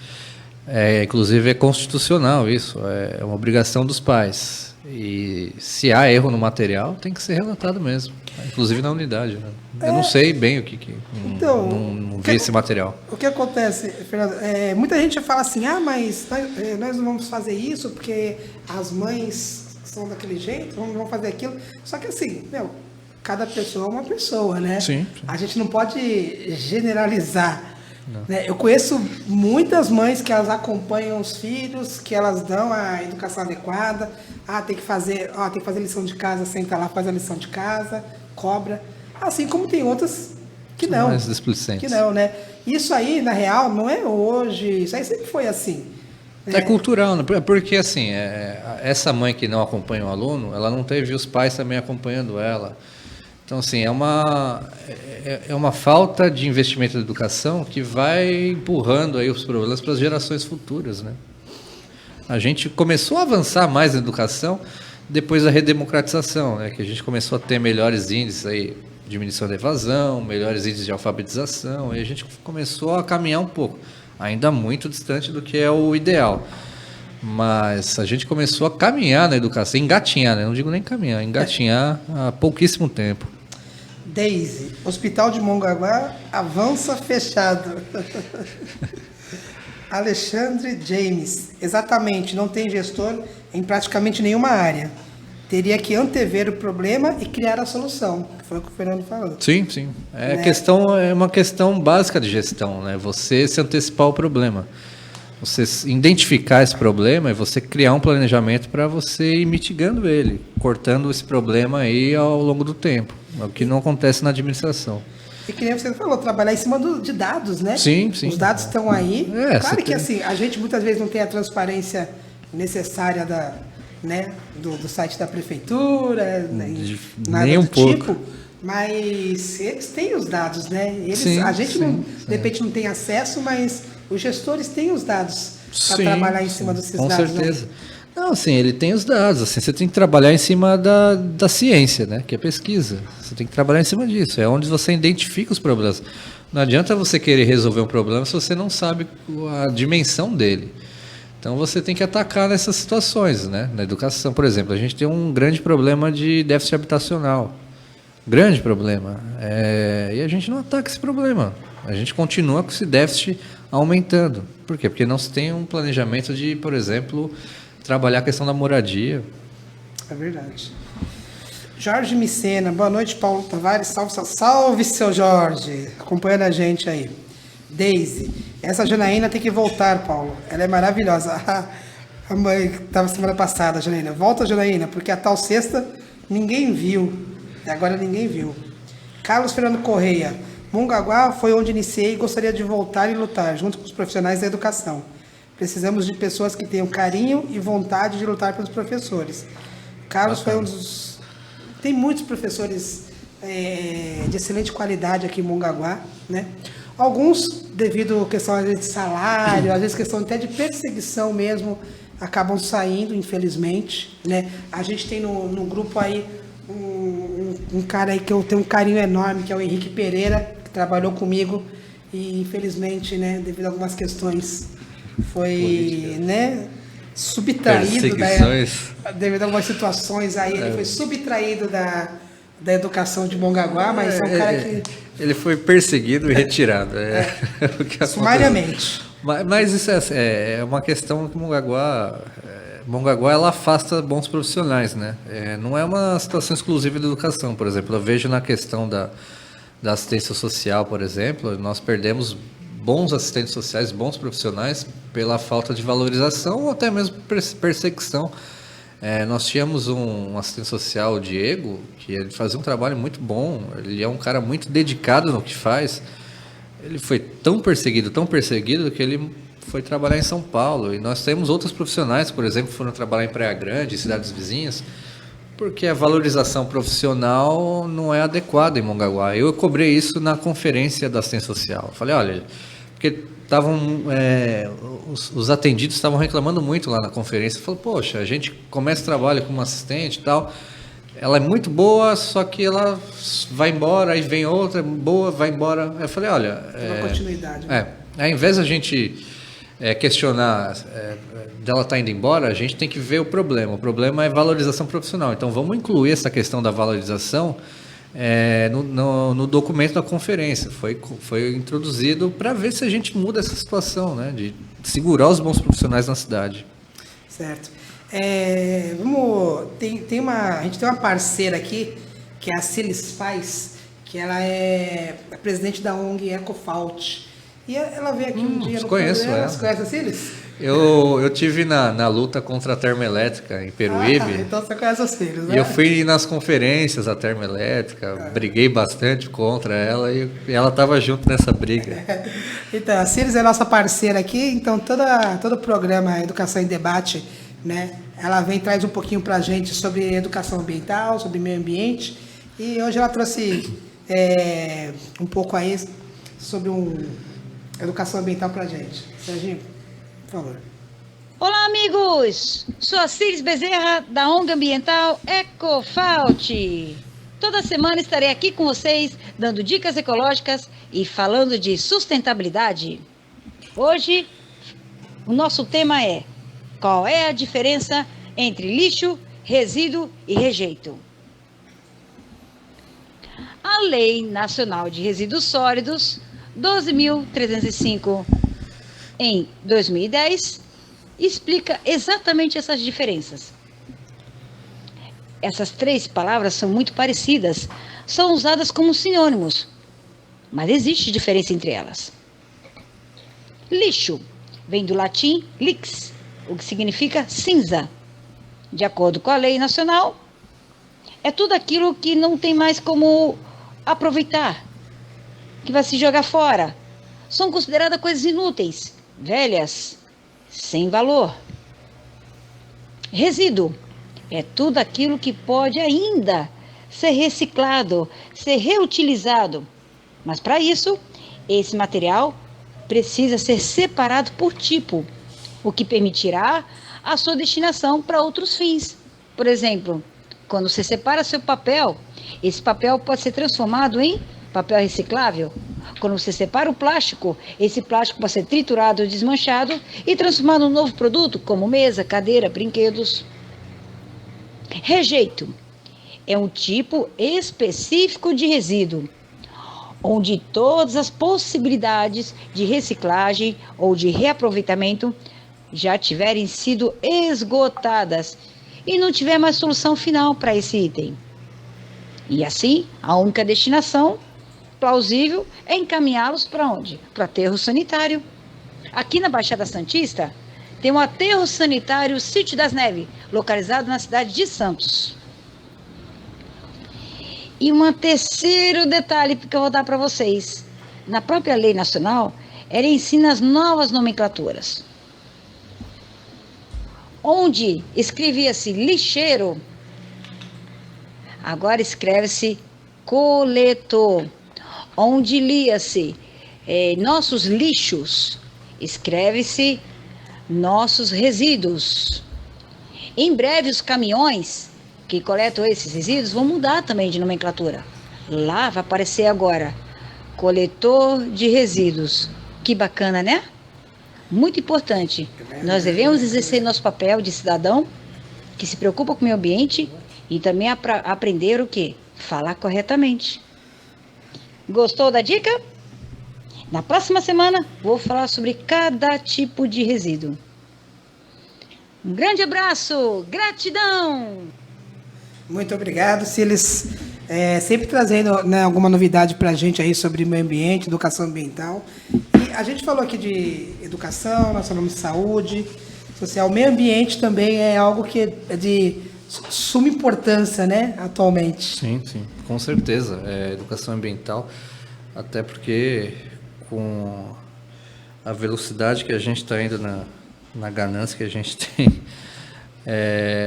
Inclusive é constitucional isso, é uma obrigação dos pais. E se há erro no material, tem que ser relatado mesmo, inclusive na unidade. Né? Eu não sei bem o que então, não vi esse material. O que acontece, Fernando? Muita gente fala assim, mas nós não vamos fazer isso porque as mães são daquele jeito, vamos fazer aquilo. Só que assim, cada pessoa é uma pessoa, né? Sim. A gente não pode generalizar. Eu conheço muitas mães que elas acompanham os filhos, que elas dão a educação adequada. Tem que fazer lição de casa, senta lá, faz a lição de casa, cobra. Assim como tem outras que não. Mais displicentes. Que não, né? Isso aí, na real, não é hoje. Isso aí sempre foi assim. É cultural, né? Porque assim, essa mãe que não acompanha o aluno, ela não teve os pais também acompanhando ela. Então, assim, é uma falta de investimento na educação que vai empurrando aí os problemas para as gerações futuras, né? A gente começou a avançar mais na educação depois da redemocratização, né? Que a gente começou a ter melhores índices aí de diminuição da evasão, melhores índices de alfabetização, e a gente começou a caminhar um pouco, ainda muito distante do que é o ideal. Mas a gente começou a caminhar na educação, engatinhar, né? Não digo nem caminhar, engatinhar há pouquíssimo tempo. Deise, Hospital de Mongaguá avança fechado. Alexandre James, exatamente, não tem gestor em praticamente nenhuma área. Teria que antever o problema e criar a solução, que foi o que o Fernando falou. Sim. É uma questão básica de gestão, né? Você se antecipar ao problema. Você identificar esse problema e você criar um planejamento para você ir mitigando ele, cortando esse problema aí ao longo do tempo, o que não acontece na administração. E que nem você falou, trabalhar em cima de dados, né? Sim. Os dados estão aí. Claro que assim, a gente muitas vezes não tem a transparência necessária do site da prefeitura, nada nem um do pouco. tipo, mas eles têm os dados, né? A gente de repente não tem acesso, mas os gestores têm os dados para trabalhar em cima desses dados. Com certeza. Né? Não, assim, ele tem os dados. Assim, você tem que trabalhar em cima da ciência, né? Que é pesquisa. Você tem que trabalhar em cima disso. É onde você identifica os problemas. Não adianta você querer resolver um problema se você não sabe a dimensão dele. Então você tem que atacar nessas situações, né? Na educação, por exemplo, a gente tem um grande problema de déficit habitacional. Grande problema. E a gente não ataca esse problema. A gente continua com esse déficit aumentando. Por quê? Porque não se tem um planejamento de, por exemplo, trabalhar a questão da moradia. É verdade. Jorge Micena, boa noite, Paulo Tavares. Salve, salve, seu Jorge. Acompanhando a gente aí. Deise, essa Janaína tem que voltar, Paulo. Ela é maravilhosa. A mãe que estava semana passada, Janaína. Volta, Janaína, porque a tal sexta ninguém viu. E agora ninguém viu. Carlos Fernando Correia. Mongaguá foi onde iniciei e gostaria de voltar e lutar, junto com os profissionais da educação. Precisamos de pessoas que tenham carinho e vontade de lutar pelos professores. Carlos foi um dos... Tem muitos professores de excelente qualidade aqui em Mongaguá, né? Alguns, devido a questão às vezes, de salário, às vezes questão até de perseguição mesmo, acabam saindo, infelizmente, né? A gente tem no grupo aí um cara aí que eu tenho um carinho enorme, que é o Henrique Pereira, que trabalhou comigo e infelizmente, né, devido a algumas questões, foi, né, subtraído devido a algumas situações aí, ele foi subtraído da educação de Mongaguá, mas é um cara que... Ele foi perseguido e retirado. Sumariamente. Mas isso é uma questão que Mongaguá ela afasta bons profissionais, né? Não é uma situação exclusiva da educação, por exemplo. Eu vejo na questão da assistência social, por exemplo, nós perdemos bons assistentes sociais, bons profissionais, pela falta de valorização ou até mesmo perseguição. Nós tínhamos um assistente social, o Diego, que ele fazia um trabalho muito bom, ele é um cara muito dedicado no que faz. Ele foi tão perseguido que ele foi trabalhar em São Paulo. E nós temos outros profissionais, por exemplo, que foram trabalhar em Praia Grande, cidades vizinhas, porque a valorização profissional não é adequada em Mongaguá. Eu cobrei isso na conferência da assistência social. Eu falei, olha, porque os atendidos estavam reclamando muito lá na conferência. Falou, poxa, a gente começa o trabalho com uma assistente e tal, ela é muito boa, só que ela vai embora, aí vem outra boa, vai embora. Eu falei, olha... uma continuidade. Né? Ao invés de a gente questionar dela estar indo embora, a gente tem que ver o problema. O problema é valorização profissional. Então, vamos incluir essa questão da valorização no documento da conferência. Foi introduzido para ver se a gente muda essa situação, né, de segurar os bons profissionais na cidade. Certo. A gente tem uma parceira aqui, que é a Cilis Paz, que ela é a presidente da ONG EcoFault. E ela veio aqui um dia no conheço ela. Você conhece a Cilis? Eu tive na luta contra a termoelétrica em Peruíbe. Então você conhece as Cilis, né? E eu fui nas conferências da termoelétrica, briguei bastante contra ela e ela estava junto nessa briga. Então, a Cilis é nossa parceira aqui, então todo o programa Educação em Debate, né, ela traz um pouquinho para a gente sobre educação ambiental, sobre meio ambiente, e hoje ela trouxe um pouco aí sobre educação ambiental para a gente. Serginho, por favor. Olá, amigos! Sou a Cilis Bezerra, da ONG Ambiental EcoFault. Toda semana estarei aqui com vocês, dando dicas ecológicas e falando de sustentabilidade. Hoje, o nosso tema é: qual é a diferença entre lixo, resíduo e rejeito? A Lei Nacional de Resíduos Sólidos, 12.305, em 2010, explica exatamente essas diferenças. Essas três palavras são muito parecidas, são usadas como sinônimos, mas existe diferença entre elas. Lixo vem do latim lix, o que significa cinza. De acordo com a lei nacional, é tudo aquilo que não tem mais como aproveitar, que vai se jogar fora. São consideradas coisas inúteis, velhas, sem valor. Resíduo é tudo aquilo que pode ainda ser reciclado, ser reutilizado. Mas para isso, esse material precisa ser separado por tipo, o que permitirá a sua destinação para outros fins. Por exemplo, quando você separa seu papel, esse papel pode ser transformado em papel reciclável, quando você separa o plástico, esse plástico pode ser triturado ou desmanchado e transformado em um novo produto, como mesa, cadeira, brinquedos. Rejeito é um tipo específico de resíduo, onde todas as possibilidades de reciclagem ou de reaproveitamento já tiverem sido esgotadas e não tiver mais solução final para esse item. E assim, a única destinação plausível é encaminhá-los para onde? Para o aterro sanitário. Aqui na Baixada Santista, tem um aterro sanitário Sítio das Neves, localizado na cidade de Santos. E um terceiro detalhe que eu vou dar para vocês. Na própria lei nacional, ela ensina as novas nomenclaturas. Onde escrevia-se lixeiro, agora escreve-se coletor. Onde lia-se nossos lixos, escreve-se nossos resíduos. Em breve, os caminhões que coletam esses resíduos vão mudar também de nomenclatura. Lá vai aparecer agora coletor de resíduos. Que bacana, né? Muito importante. Nós devemos exercer nosso papel de cidadão que se preocupa com o meio ambiente e também aprender o quê? Falar corretamente. Gostou da dica? Na próxima semana vou falar sobre cada tipo de resíduo. Um grande abraço, gratidão! Muito obrigado, Siles. Sempre trazendo, né, alguma novidade para a gente aí sobre meio ambiente, educação ambiental. E a gente falou aqui de educação, nós falamos de saúde social. O meio ambiente também é algo que é de suma importância, né, atualmente. Sim, com certeza. Educação ambiental, até porque com a velocidade que a gente está indo na ganância que a gente tem,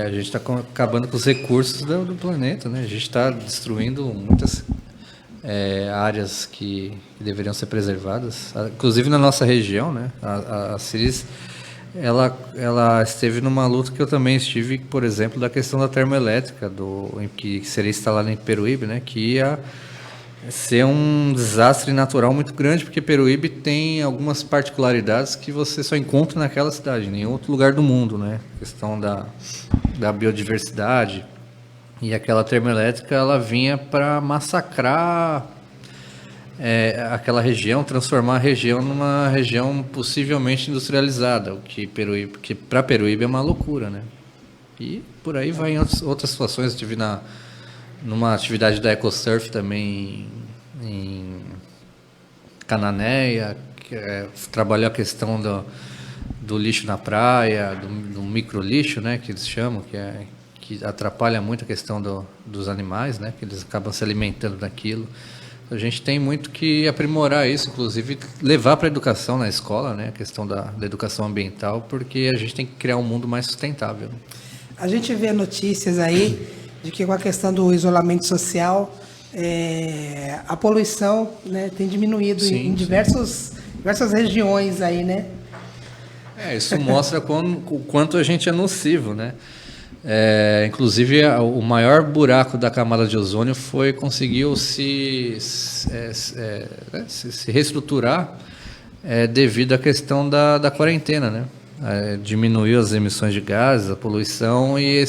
a gente está acabando com os recursos do planeta, né? A gente está destruindo muitas áreas que deveriam ser preservadas, inclusive na nossa região, né? A Ciris, ela esteve numa luta que eu também estive, por exemplo, da questão da termoelétrica, que seria instalada em Peruíbe, né? Que ia ser um desastre natural muito grande, porque Peruíbe tem algumas particularidades que você só encontra naquela cidade, em nenhum outro lugar do mundo, né? A questão da biodiversidade, e aquela termoelétrica ela vinha para massacrar aquela região, transformar a região numa região possivelmente industrializada, o que para Peruíbe é uma loucura, né? E por aí vai em outras situações. Eu estive numa atividade da EcoSurf também em Cananéia, que trabalhou a questão do lixo na praia, do micro lixo, né, que eles chamam, que atrapalha muito a questão dos animais, né, que eles acabam se alimentando daquilo. A gente tem muito que aprimorar isso, inclusive levar para a educação na escola, né, a questão da educação ambiental, porque a gente tem que criar um mundo mais sustentável. A gente vê notícias aí de que com a questão do isolamento social, a poluição, né, tem diminuído em diversas regiões aí, né? Isso mostra o quanto a gente é nocivo, né? Inclusive, o maior buraco da camada de ozônio conseguiu se reestruturar devido à questão da quarentena, né? Diminuiu as emissões de gases, a poluição, e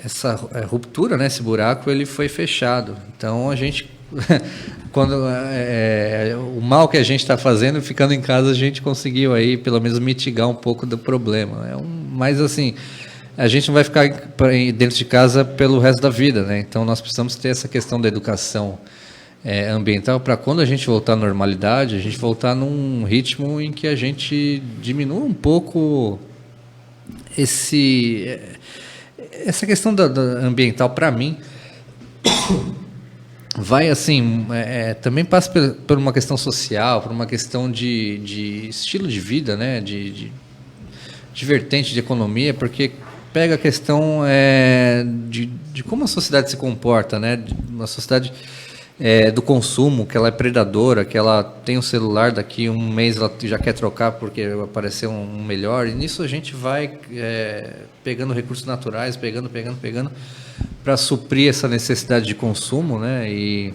essa ruptura, né, esse buraco, ele foi fechado. Então a gente, o mal que a gente está fazendo, ficando em casa, a gente conseguiu aí pelo menos mitigar um pouco do problema. Mas assim, a gente não vai ficar dentro de casa pelo resto da vida, né? Então nós precisamos ter essa questão da educação ambiental para quando a gente voltar à normalidade, a gente voltar num ritmo em que a gente diminua um pouco essa questão da ambiental. Para mim, vai assim, também passa por uma questão social, por uma questão de estilo de vida, né, de vertente de economia, porque pega a questão de como a sociedade se comporta, né, uma sociedade do consumo, que ela é predadora, que ela tem um celular, daqui um mês ela já quer trocar porque apareceu um melhor, e nisso a gente vai pegando recursos naturais, pegando para suprir essa necessidade de consumo, né? E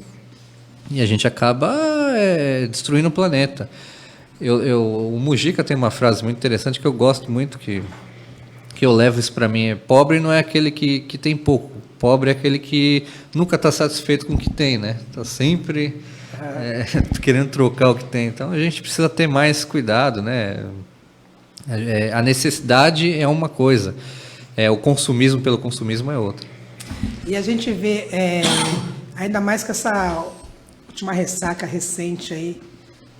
E a gente acaba destruindo o planeta. O Mujica tem uma frase muito interessante que eu gosto muito, que eu levo isso para mim. Pobre não é aquele que tem pouco. Pobre é aquele que nunca está satisfeito com o que tem, né? Está sempre querendo trocar o que tem. Então a gente precisa ter mais cuidado, né? A necessidade é uma coisa, o consumismo pelo consumismo é outra. E a gente vê, ainda mais com essa última ressaca recente aí,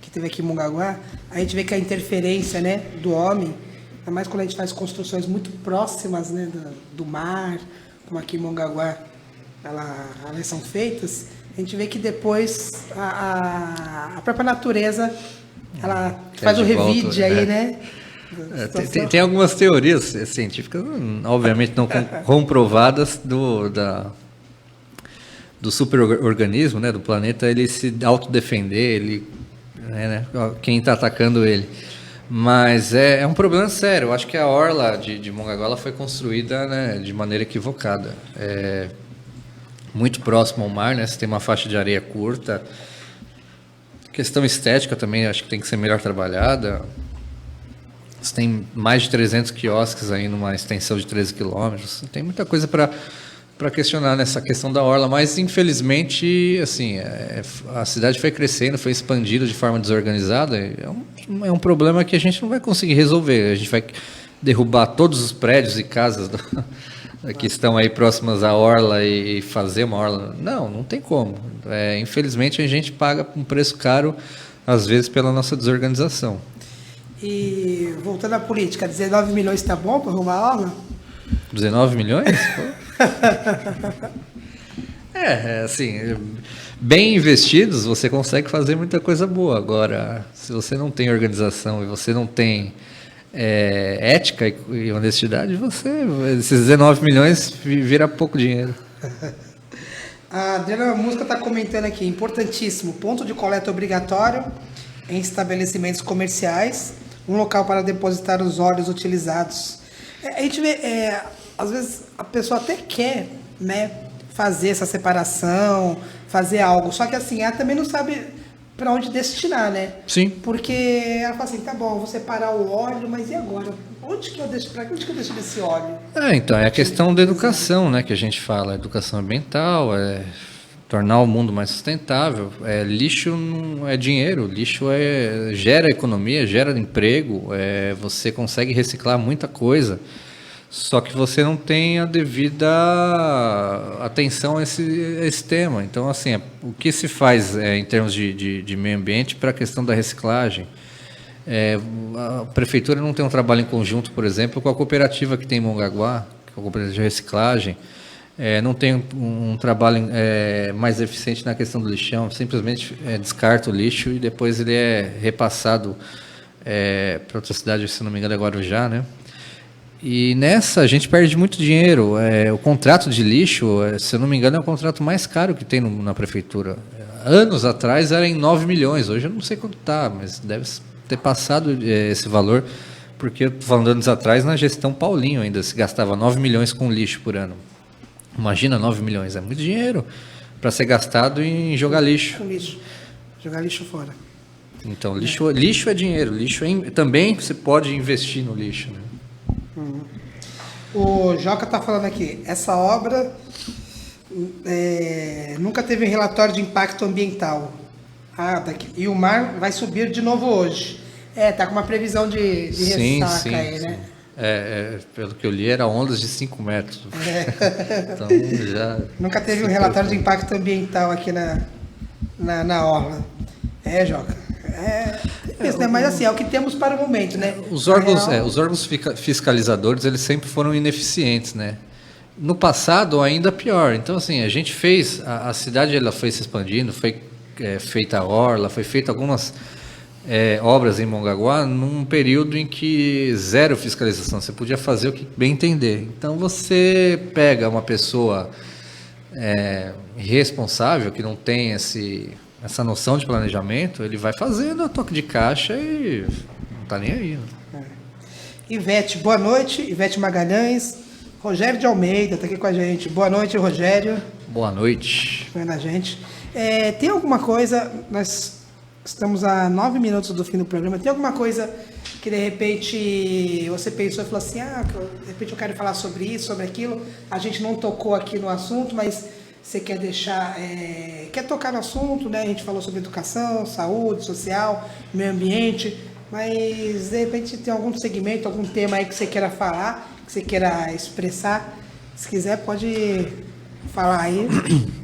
que teve aqui em Mongaguá, a gente vê que a interferência, né, do homem, ainda mais quando a gente faz construções muito próximas, né, do mar, como aqui em Mongaguá elas são feitas, a gente vê que depois a própria natureza ela faz o revide aí, né? Tem algumas teorias científicas, obviamente não comprovadas, do superorganismo, né, do planeta, ele se autodefender, né, quem está atacando ele. Mas é um problema sério. Eu acho que a orla de Mongaguá ela foi construída, né, de maneira equivocada. Muito próximo ao mar, né, você tem uma faixa de areia curta. Questão estética também acho que tem que ser melhor trabalhada. Você tem mais de 300 quiosques aí numa extensão de 13 quilômetros. Tem muita coisa para questionar nessa questão da orla, mas infelizmente assim, a cidade foi crescendo, foi expandindo de forma desorganizada. É um problema que a gente não vai conseguir resolver. A gente vai derrubar todos os prédios e casas que estão aí próximas à orla e fazer uma orla. Não tem como. Infelizmente a gente paga um preço caro, às vezes, pela nossa desorganização. E voltando à política, 19 milhões está bom para arrumar a orla? 19 milhões? Assim, bem investidos, você consegue fazer muita coisa boa. Agora, se você não tem organização e você não tem ética e honestidade, esses 19 milhões vira pouco dinheiro. A Adriana Musca está comentando aqui, importantíssimo, ponto de coleta obrigatório em estabelecimentos comerciais, um local para depositar os óleos utilizados. A gente vê, às vezes a pessoa até quer, né, fazer essa separação, fazer algo, só que assim, ela também não sabe para onde destinar, né? Sim. Porque ela fala assim, tá bom, vou separar o óleo, mas e agora? Onde que eu deixo esse óleo? Então, é a questão da educação, né, que a gente fala, educação ambiental, tornar o mundo mais sustentável. Lixo não é dinheiro, lixo gera economia, gera emprego, você consegue reciclar muita coisa, só que você não tem a devida atenção a esse tema. Então, assim, o que se faz em termos de meio ambiente para a questão da reciclagem? A prefeitura não tem um trabalho em conjunto, por exemplo, com a cooperativa que tem em Mongaguá, que é a cooperativa de reciclagem. Não tem um trabalho mais eficiente na questão do lixão, simplesmente descarta o lixo e depois ele é repassado para outra cidade, se não me engano, é Guarujá, né? E nessa a gente perde muito dinheiro. O contrato de lixo, se eu não me engano, é o contrato mais caro que tem na prefeitura. Anos atrás era em 9 milhões, hoje eu não sei quanto está, mas deve ter passado esse valor, porque eu estou falando anos atrás, na gestão Paulinho ainda se gastava 9 milhões com lixo por ano. Imagina 9 milhões, é muito dinheiro para ser gastado em jogar lixo. Com lixo. Jogar lixo fora. Então, lixo é dinheiro, também você pode investir no lixo, né? O Joca está falando aqui, essa obra nunca teve relatório de impacto ambiental. E o mar vai subir de novo hoje. Tá com uma previsão de ressaca sim, aí, né? Pelo que eu li, era ondas de 5 metros. Então, nunca teve um relatório de impacto ambiental aqui na orla. Joca. Isso, né? Mas assim, é o que temos para o momento, né? Os órgãos fiscalizadores, eles sempre foram ineficientes, né? No passado, ainda pior. Então, assim, a gente fez... A cidade ela foi se expandindo, foi feita a orla, foi feita algumas obras em Mongaguá num período em que zero fiscalização. Você podia fazer o que bem entender. Então, você pega uma pessoa irresponsável, que não tem essa noção de planejamento, ele vai fazendo a toque de caixa e não está nem aí. Né? Ivete, boa noite. Ivete Magalhães. Rogério de Almeida está aqui com a gente. Boa noite, Rogério. Boa noite. Vendo a gente. Tem alguma coisa, nós estamos a 9 minutos do fim do programa, tem alguma coisa que de repente você pensou e falou assim, de repente eu quero falar sobre isso, sobre aquilo, a gente não tocou aqui no assunto, mas você quer deixar, quer tocar no assunto, né? A gente falou sobre educação, saúde, social, meio ambiente, mas de repente tem algum segmento, algum tema aí que você queira falar, que você queira expressar, se quiser pode falar aí.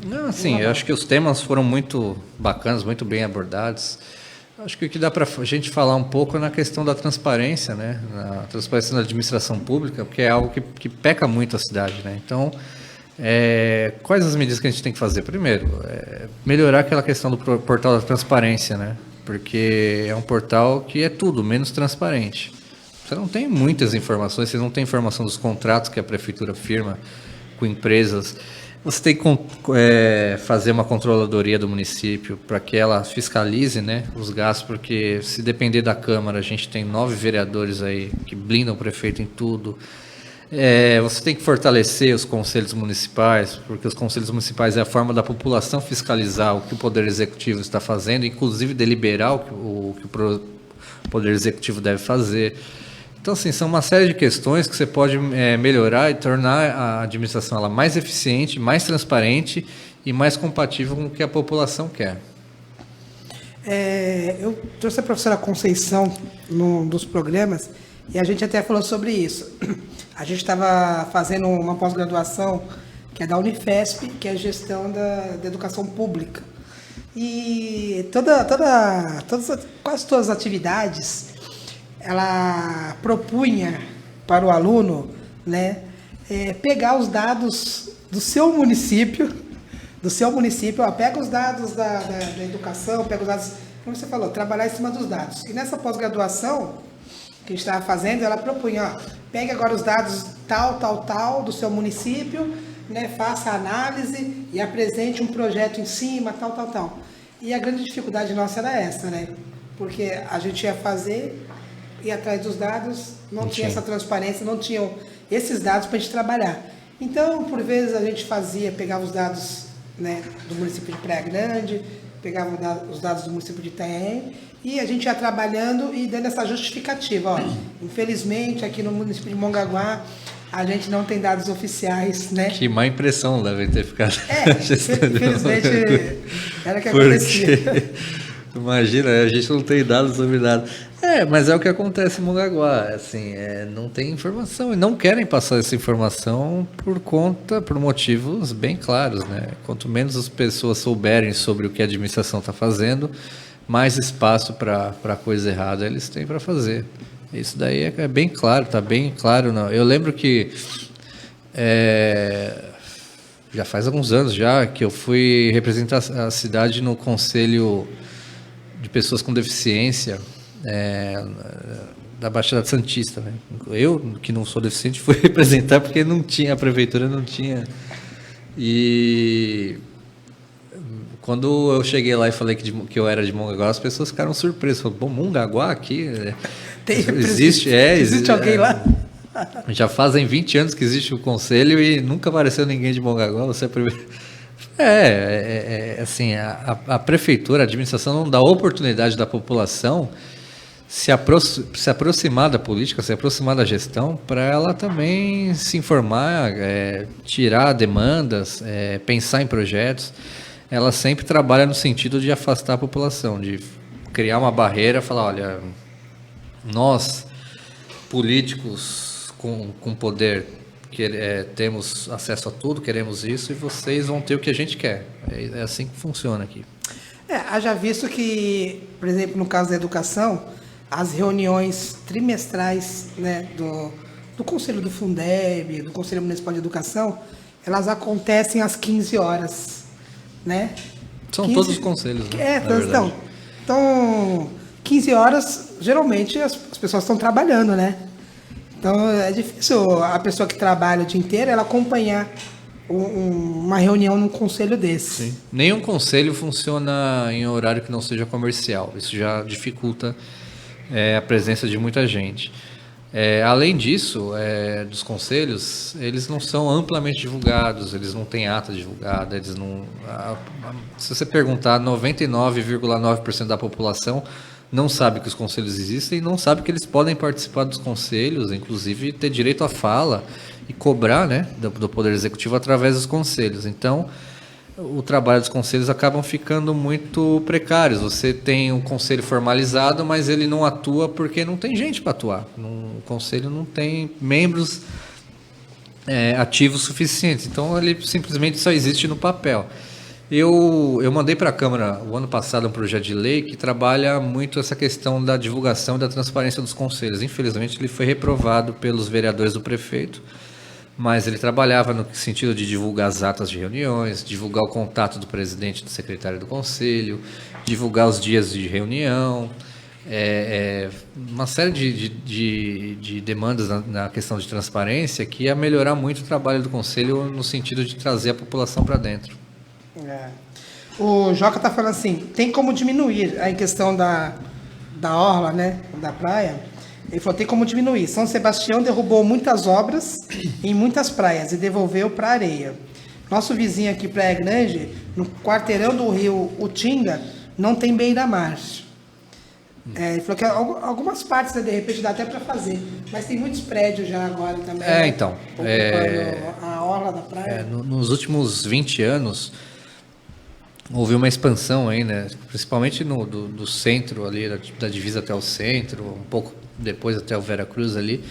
Não, assim, eu acho que os temas foram muito bacanas, muito bem abordados. Acho que o que dá para a gente falar um pouco é na questão da transparência, né? Na transparência na administração pública, porque é algo que peca muito a cidade, né? Então, quais as medidas que a gente tem que fazer? Primeiro, melhorar aquela questão do portal da transparência, né? Porque é um portal que é tudo menos transparente. Você não tem muitas informações, você não tem informação dos contratos que a prefeitura firma com empresas. Você tem que fazer uma controladoria do município para que ela fiscalize, né, os gastos, porque se depender da Câmara, a gente tem 9 vereadores aí que blindam o prefeito em tudo. Você tem que fortalecer os conselhos municipais, porque os conselhos municipais é a forma da população fiscalizar o que o Poder Executivo está fazendo, inclusive deliberar o que o Poder Executivo deve fazer. Então, assim, são uma série de questões que você pode melhorar e tornar a administração ela mais eficiente, mais transparente e mais compatível com o que a população quer. Eu trouxe a professora Conceição num dos programas e a gente até falou sobre isso. A gente estava fazendo uma pós-graduação que é da Unifesp, que é a gestão da educação pública. E quase todas as atividades ela propunha para o aluno, né, pegar os dados do seu município, pega os dados da educação, pega os dados, como você falou, trabalhar em cima dos dados. E nessa pós-graduação que a gente estava fazendo, ela propunha, pegue agora os dados tal do seu município, né, faça a análise e apresente um projeto em cima, tal. E a grande dificuldade nossa era essa, né, porque a gente ia fazer e atrás dos dados não tinha essa transparência, não tinham esses dados para a gente trabalhar. Então, por vezes, a gente pegava os dados, né, do município de Praia Grande, pegava os dados do município de Itanhaém, e a gente ia trabalhando e dando essa justificativa. Infelizmente, aqui no município de Mongaguá, a gente não tem dados oficiais, né? Que má impressão deve ter ficado. Infelizmente, era o que acontecia. Imagina, a gente não tem dados sobre nada. Mas é o que acontece em Mongaguá, assim, não tem informação e não querem passar essa informação por motivos bem claros, né? Quanto menos as pessoas souberem sobre o que a administração está fazendo, mais espaço para coisa errada eles têm para fazer. Isso daí é bem claro, está bem claro. Não. Eu lembro que já faz alguns anos já que eu fui representar a cidade no Conselho de Pessoas com Deficiência, da Baixada Santista, né? Eu, que não sou deficiente, fui representar porque a prefeitura não tinha. E quando eu cheguei lá e falei que eu era de Mongaguá, as pessoas ficaram surpresas. Falaram, Mongaguá aqui? Existe alguém lá? Já fazem 20 anos que existe o conselho e nunca apareceu ninguém de Mongaguá, você é a primeira. Assim, a prefeitura, a administração não dá oportunidade da população se aproximar da política, se aproximar da gestão, para ela também se informar, tirar demandas, pensar em projetos. Ela sempre trabalha no sentido de afastar a população, de criar uma barreira, falar, olha, nós, políticos com poder, temos acesso a tudo, queremos isso, e vocês vão ter o que a gente quer. É assim que funciona aqui. Haja visto que, por exemplo, no caso da educação, as reuniões trimestrais, né, do Conselho do Fundeb, do Conselho Municipal de Educação, elas acontecem às 15 horas, né? São todos os conselhos, né? Então, 15 horas, geralmente as pessoas estão trabalhando, né? Então, é difícil a pessoa que trabalha o dia inteiro, ela acompanhar uma reunião num conselho desse. Sim. Nenhum conselho funciona em horário que não seja comercial. Isso já dificulta a presença de muita gente. Além disso, dos conselhos, eles não são amplamente divulgados, eles não têm ata divulgada, eles não... se você perguntar, 99,9% da população não sabe que os conselhos existem e não sabe que eles podem participar dos conselhos, inclusive ter direito à fala e cobrar, né, do Poder Executivo através dos conselhos. Então, o trabalho dos conselhos acabam ficando muito precários. Você tem um conselho formalizado, mas ele não atua porque não tem gente para atuar. O conselho não tem membros ativos suficientes. Então, ele simplesmente só existe no papel. Eu mandei para a Câmara, o ano passado, um projeto de lei que trabalha muito essa questão da divulgação e da transparência dos conselhos. Infelizmente, ele foi reprovado pelos vereadores do prefeito, mas ele trabalhava no sentido de divulgar as atas de reuniões, divulgar o contato do presidente e do secretário do conselho, divulgar os dias de reunião, uma série de demandas na questão de transparência que ia melhorar muito o trabalho do conselho no sentido de trazer a população para dentro. O Joca está falando assim, tem como diminuir a questão da orla, né, da praia. Ele falou, tem como diminuir. São Sebastião derrubou muitas obras em muitas praias e devolveu para a areia. Nosso vizinho aqui, Praia Grande, no quarteirão do rio Utinga, não tem beira-mar. Ele falou que algumas partes, de repente, dá até para fazer. Mas tem muitos prédios já agora também. Então. A orla da praia. Nos últimos 20 anos, houve uma expansão aí, né? Principalmente do centro ali, da divisa até o centro, um pouco depois até o Veracruz ali,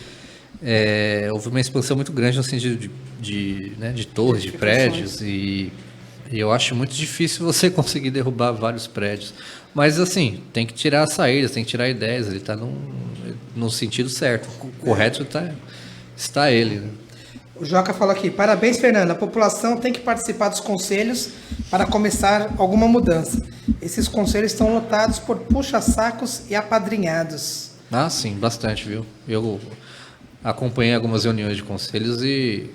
houve uma expansão muito grande no sentido de torres, de prédios, e eu acho muito difícil você conseguir derrubar vários prédios. Mas, assim, tem que tirar as saídas, tem que tirar ideias, ele está no sentido certo, o correto está ele, né? O Joca falou aqui, parabéns, Fernando, a população tem que participar dos conselhos para começar alguma mudança. Esses conselhos estão lotados por puxa-sacos e apadrinhados. Ah, sim, bastante, viu? Eu acompanhei algumas reuniões de conselhos e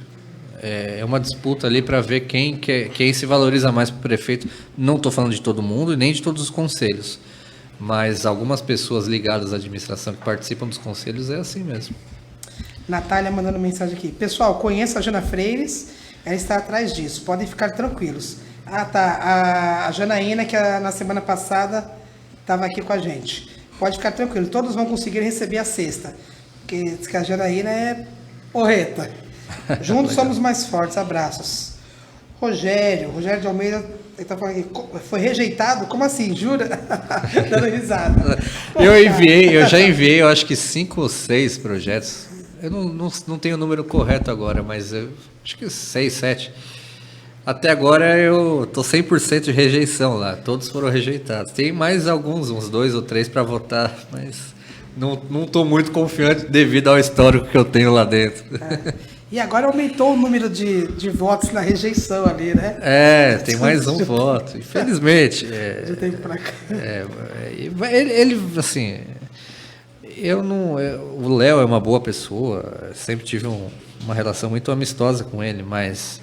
é uma disputa ali para ver quem se valoriza mais para o prefeito. Não estou falando de todo mundo e nem de todos os conselhos, mas algumas pessoas ligadas à administração que participam dos conselhos é assim mesmo. Natália mandando mensagem aqui. Pessoal, conheço a Jana Freires, ela está atrás disso, podem ficar tranquilos. Ah, tá, a Janaína, que na semana passada estava aqui com a gente. Pode ficar tranquilo, todos vão conseguir receber a cesta. Porque diz que a Janaína é porreta. Juntos somos mais fortes, abraços. Rogério de Almeida, ele está falando aqui, foi rejeitado? Como assim, jura? Dando risada. Eu já enviei, eu acho que 5 ou 6 projetos. Eu não tenho o número correto agora, mas eu acho que 6, 7. Até agora eu estou 100% de rejeição lá, todos foram rejeitados. Tem mais alguns, uns 2 ou 3 para votar, mas não estou muito confiante devido ao histórico que eu tenho lá dentro. E agora aumentou o número de votos na rejeição ali, né? Tem mais um voto, infelizmente. De tempo para cá. Ele, assim... o Léo é uma boa pessoa, sempre tive uma relação muito amistosa com ele, mas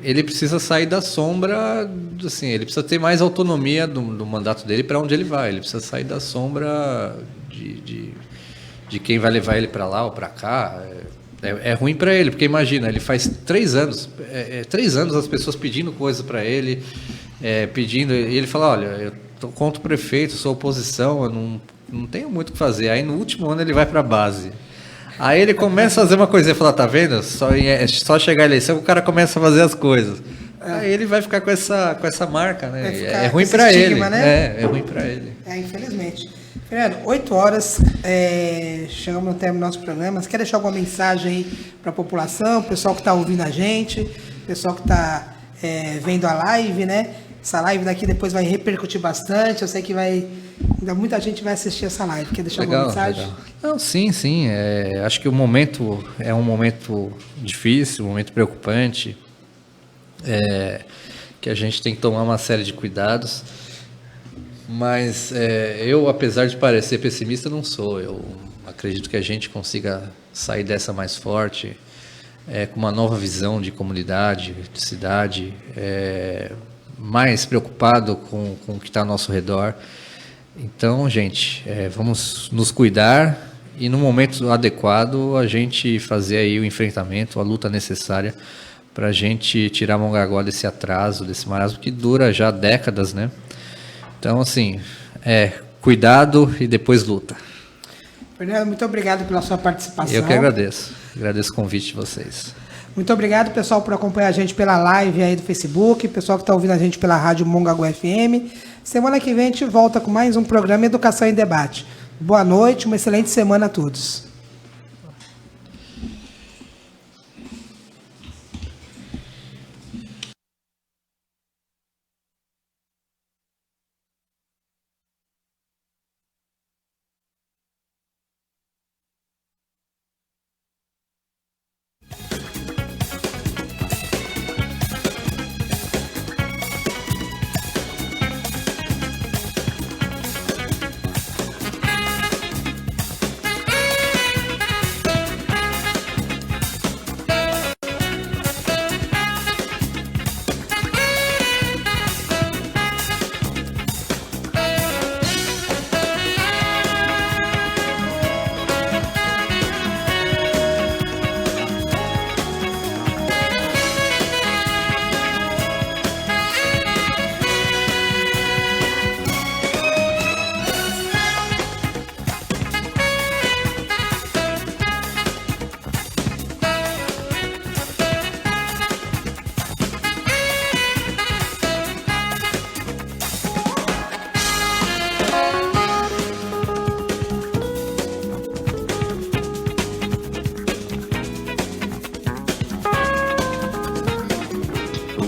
ele precisa sair da sombra, assim, ele precisa ter mais autonomia do mandato dele para onde ele vai, ele precisa sair da sombra de quem vai levar ele para lá ou para cá. É ruim para ele, porque imagina, ele faz 3 anos, 3 anos as pessoas pedindo coisa para ele, e ele fala, olha, eu tô contra o prefeito, sou oposição, eu não tenho muito o que fazer. Aí no último ano ele vai para a base. Aí ele começa a fazer uma coisa e fala, tá vendo? Só chegar a eleição o cara começa a fazer as coisas. Aí ele vai ficar com essa marca, né? É ruim para ele. Né? É ruim para ele. Infelizmente. Fernando, 8 horas, chegamos no término do nosso programa. Você quer deixar alguma mensagem aí para a população, o pessoal que está ouvindo a gente, o pessoal que está vendo a live, né? Essa live daqui depois vai repercutir bastante. Eu sei que ainda muita gente vai assistir essa live. Quer deixar alguma mensagem? Legal. Não, sim. Acho que o momento é um momento difícil, um momento preocupante, que a gente tem que tomar uma série de cuidados. Mas eu, apesar de parecer pessimista, não sou. Eu acredito que a gente consiga sair dessa mais forte, com uma nova visão de comunidade, de cidade, mais preocupado com o que está ao nosso redor. Então, gente, vamos nos cuidar e no momento adequado a gente fazer aí o enfrentamento, a luta necessária para a gente tirar Mongaguá desse atraso, desse marasmo que dura já décadas, né? Então, assim, cuidado e depois luta. Fernando, muito obrigado pela sua participação. Eu que agradeço. Agradeço o convite de vocês. Muito obrigado, pessoal, por acompanhar a gente pela live aí do Facebook, pessoal que está ouvindo a gente pela rádio Mongaguá FM. Semana que vem a gente volta com mais um programa Educação em Debate. Boa noite, uma excelente semana a todos.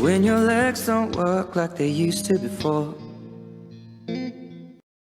When your legs don't work like they used to before,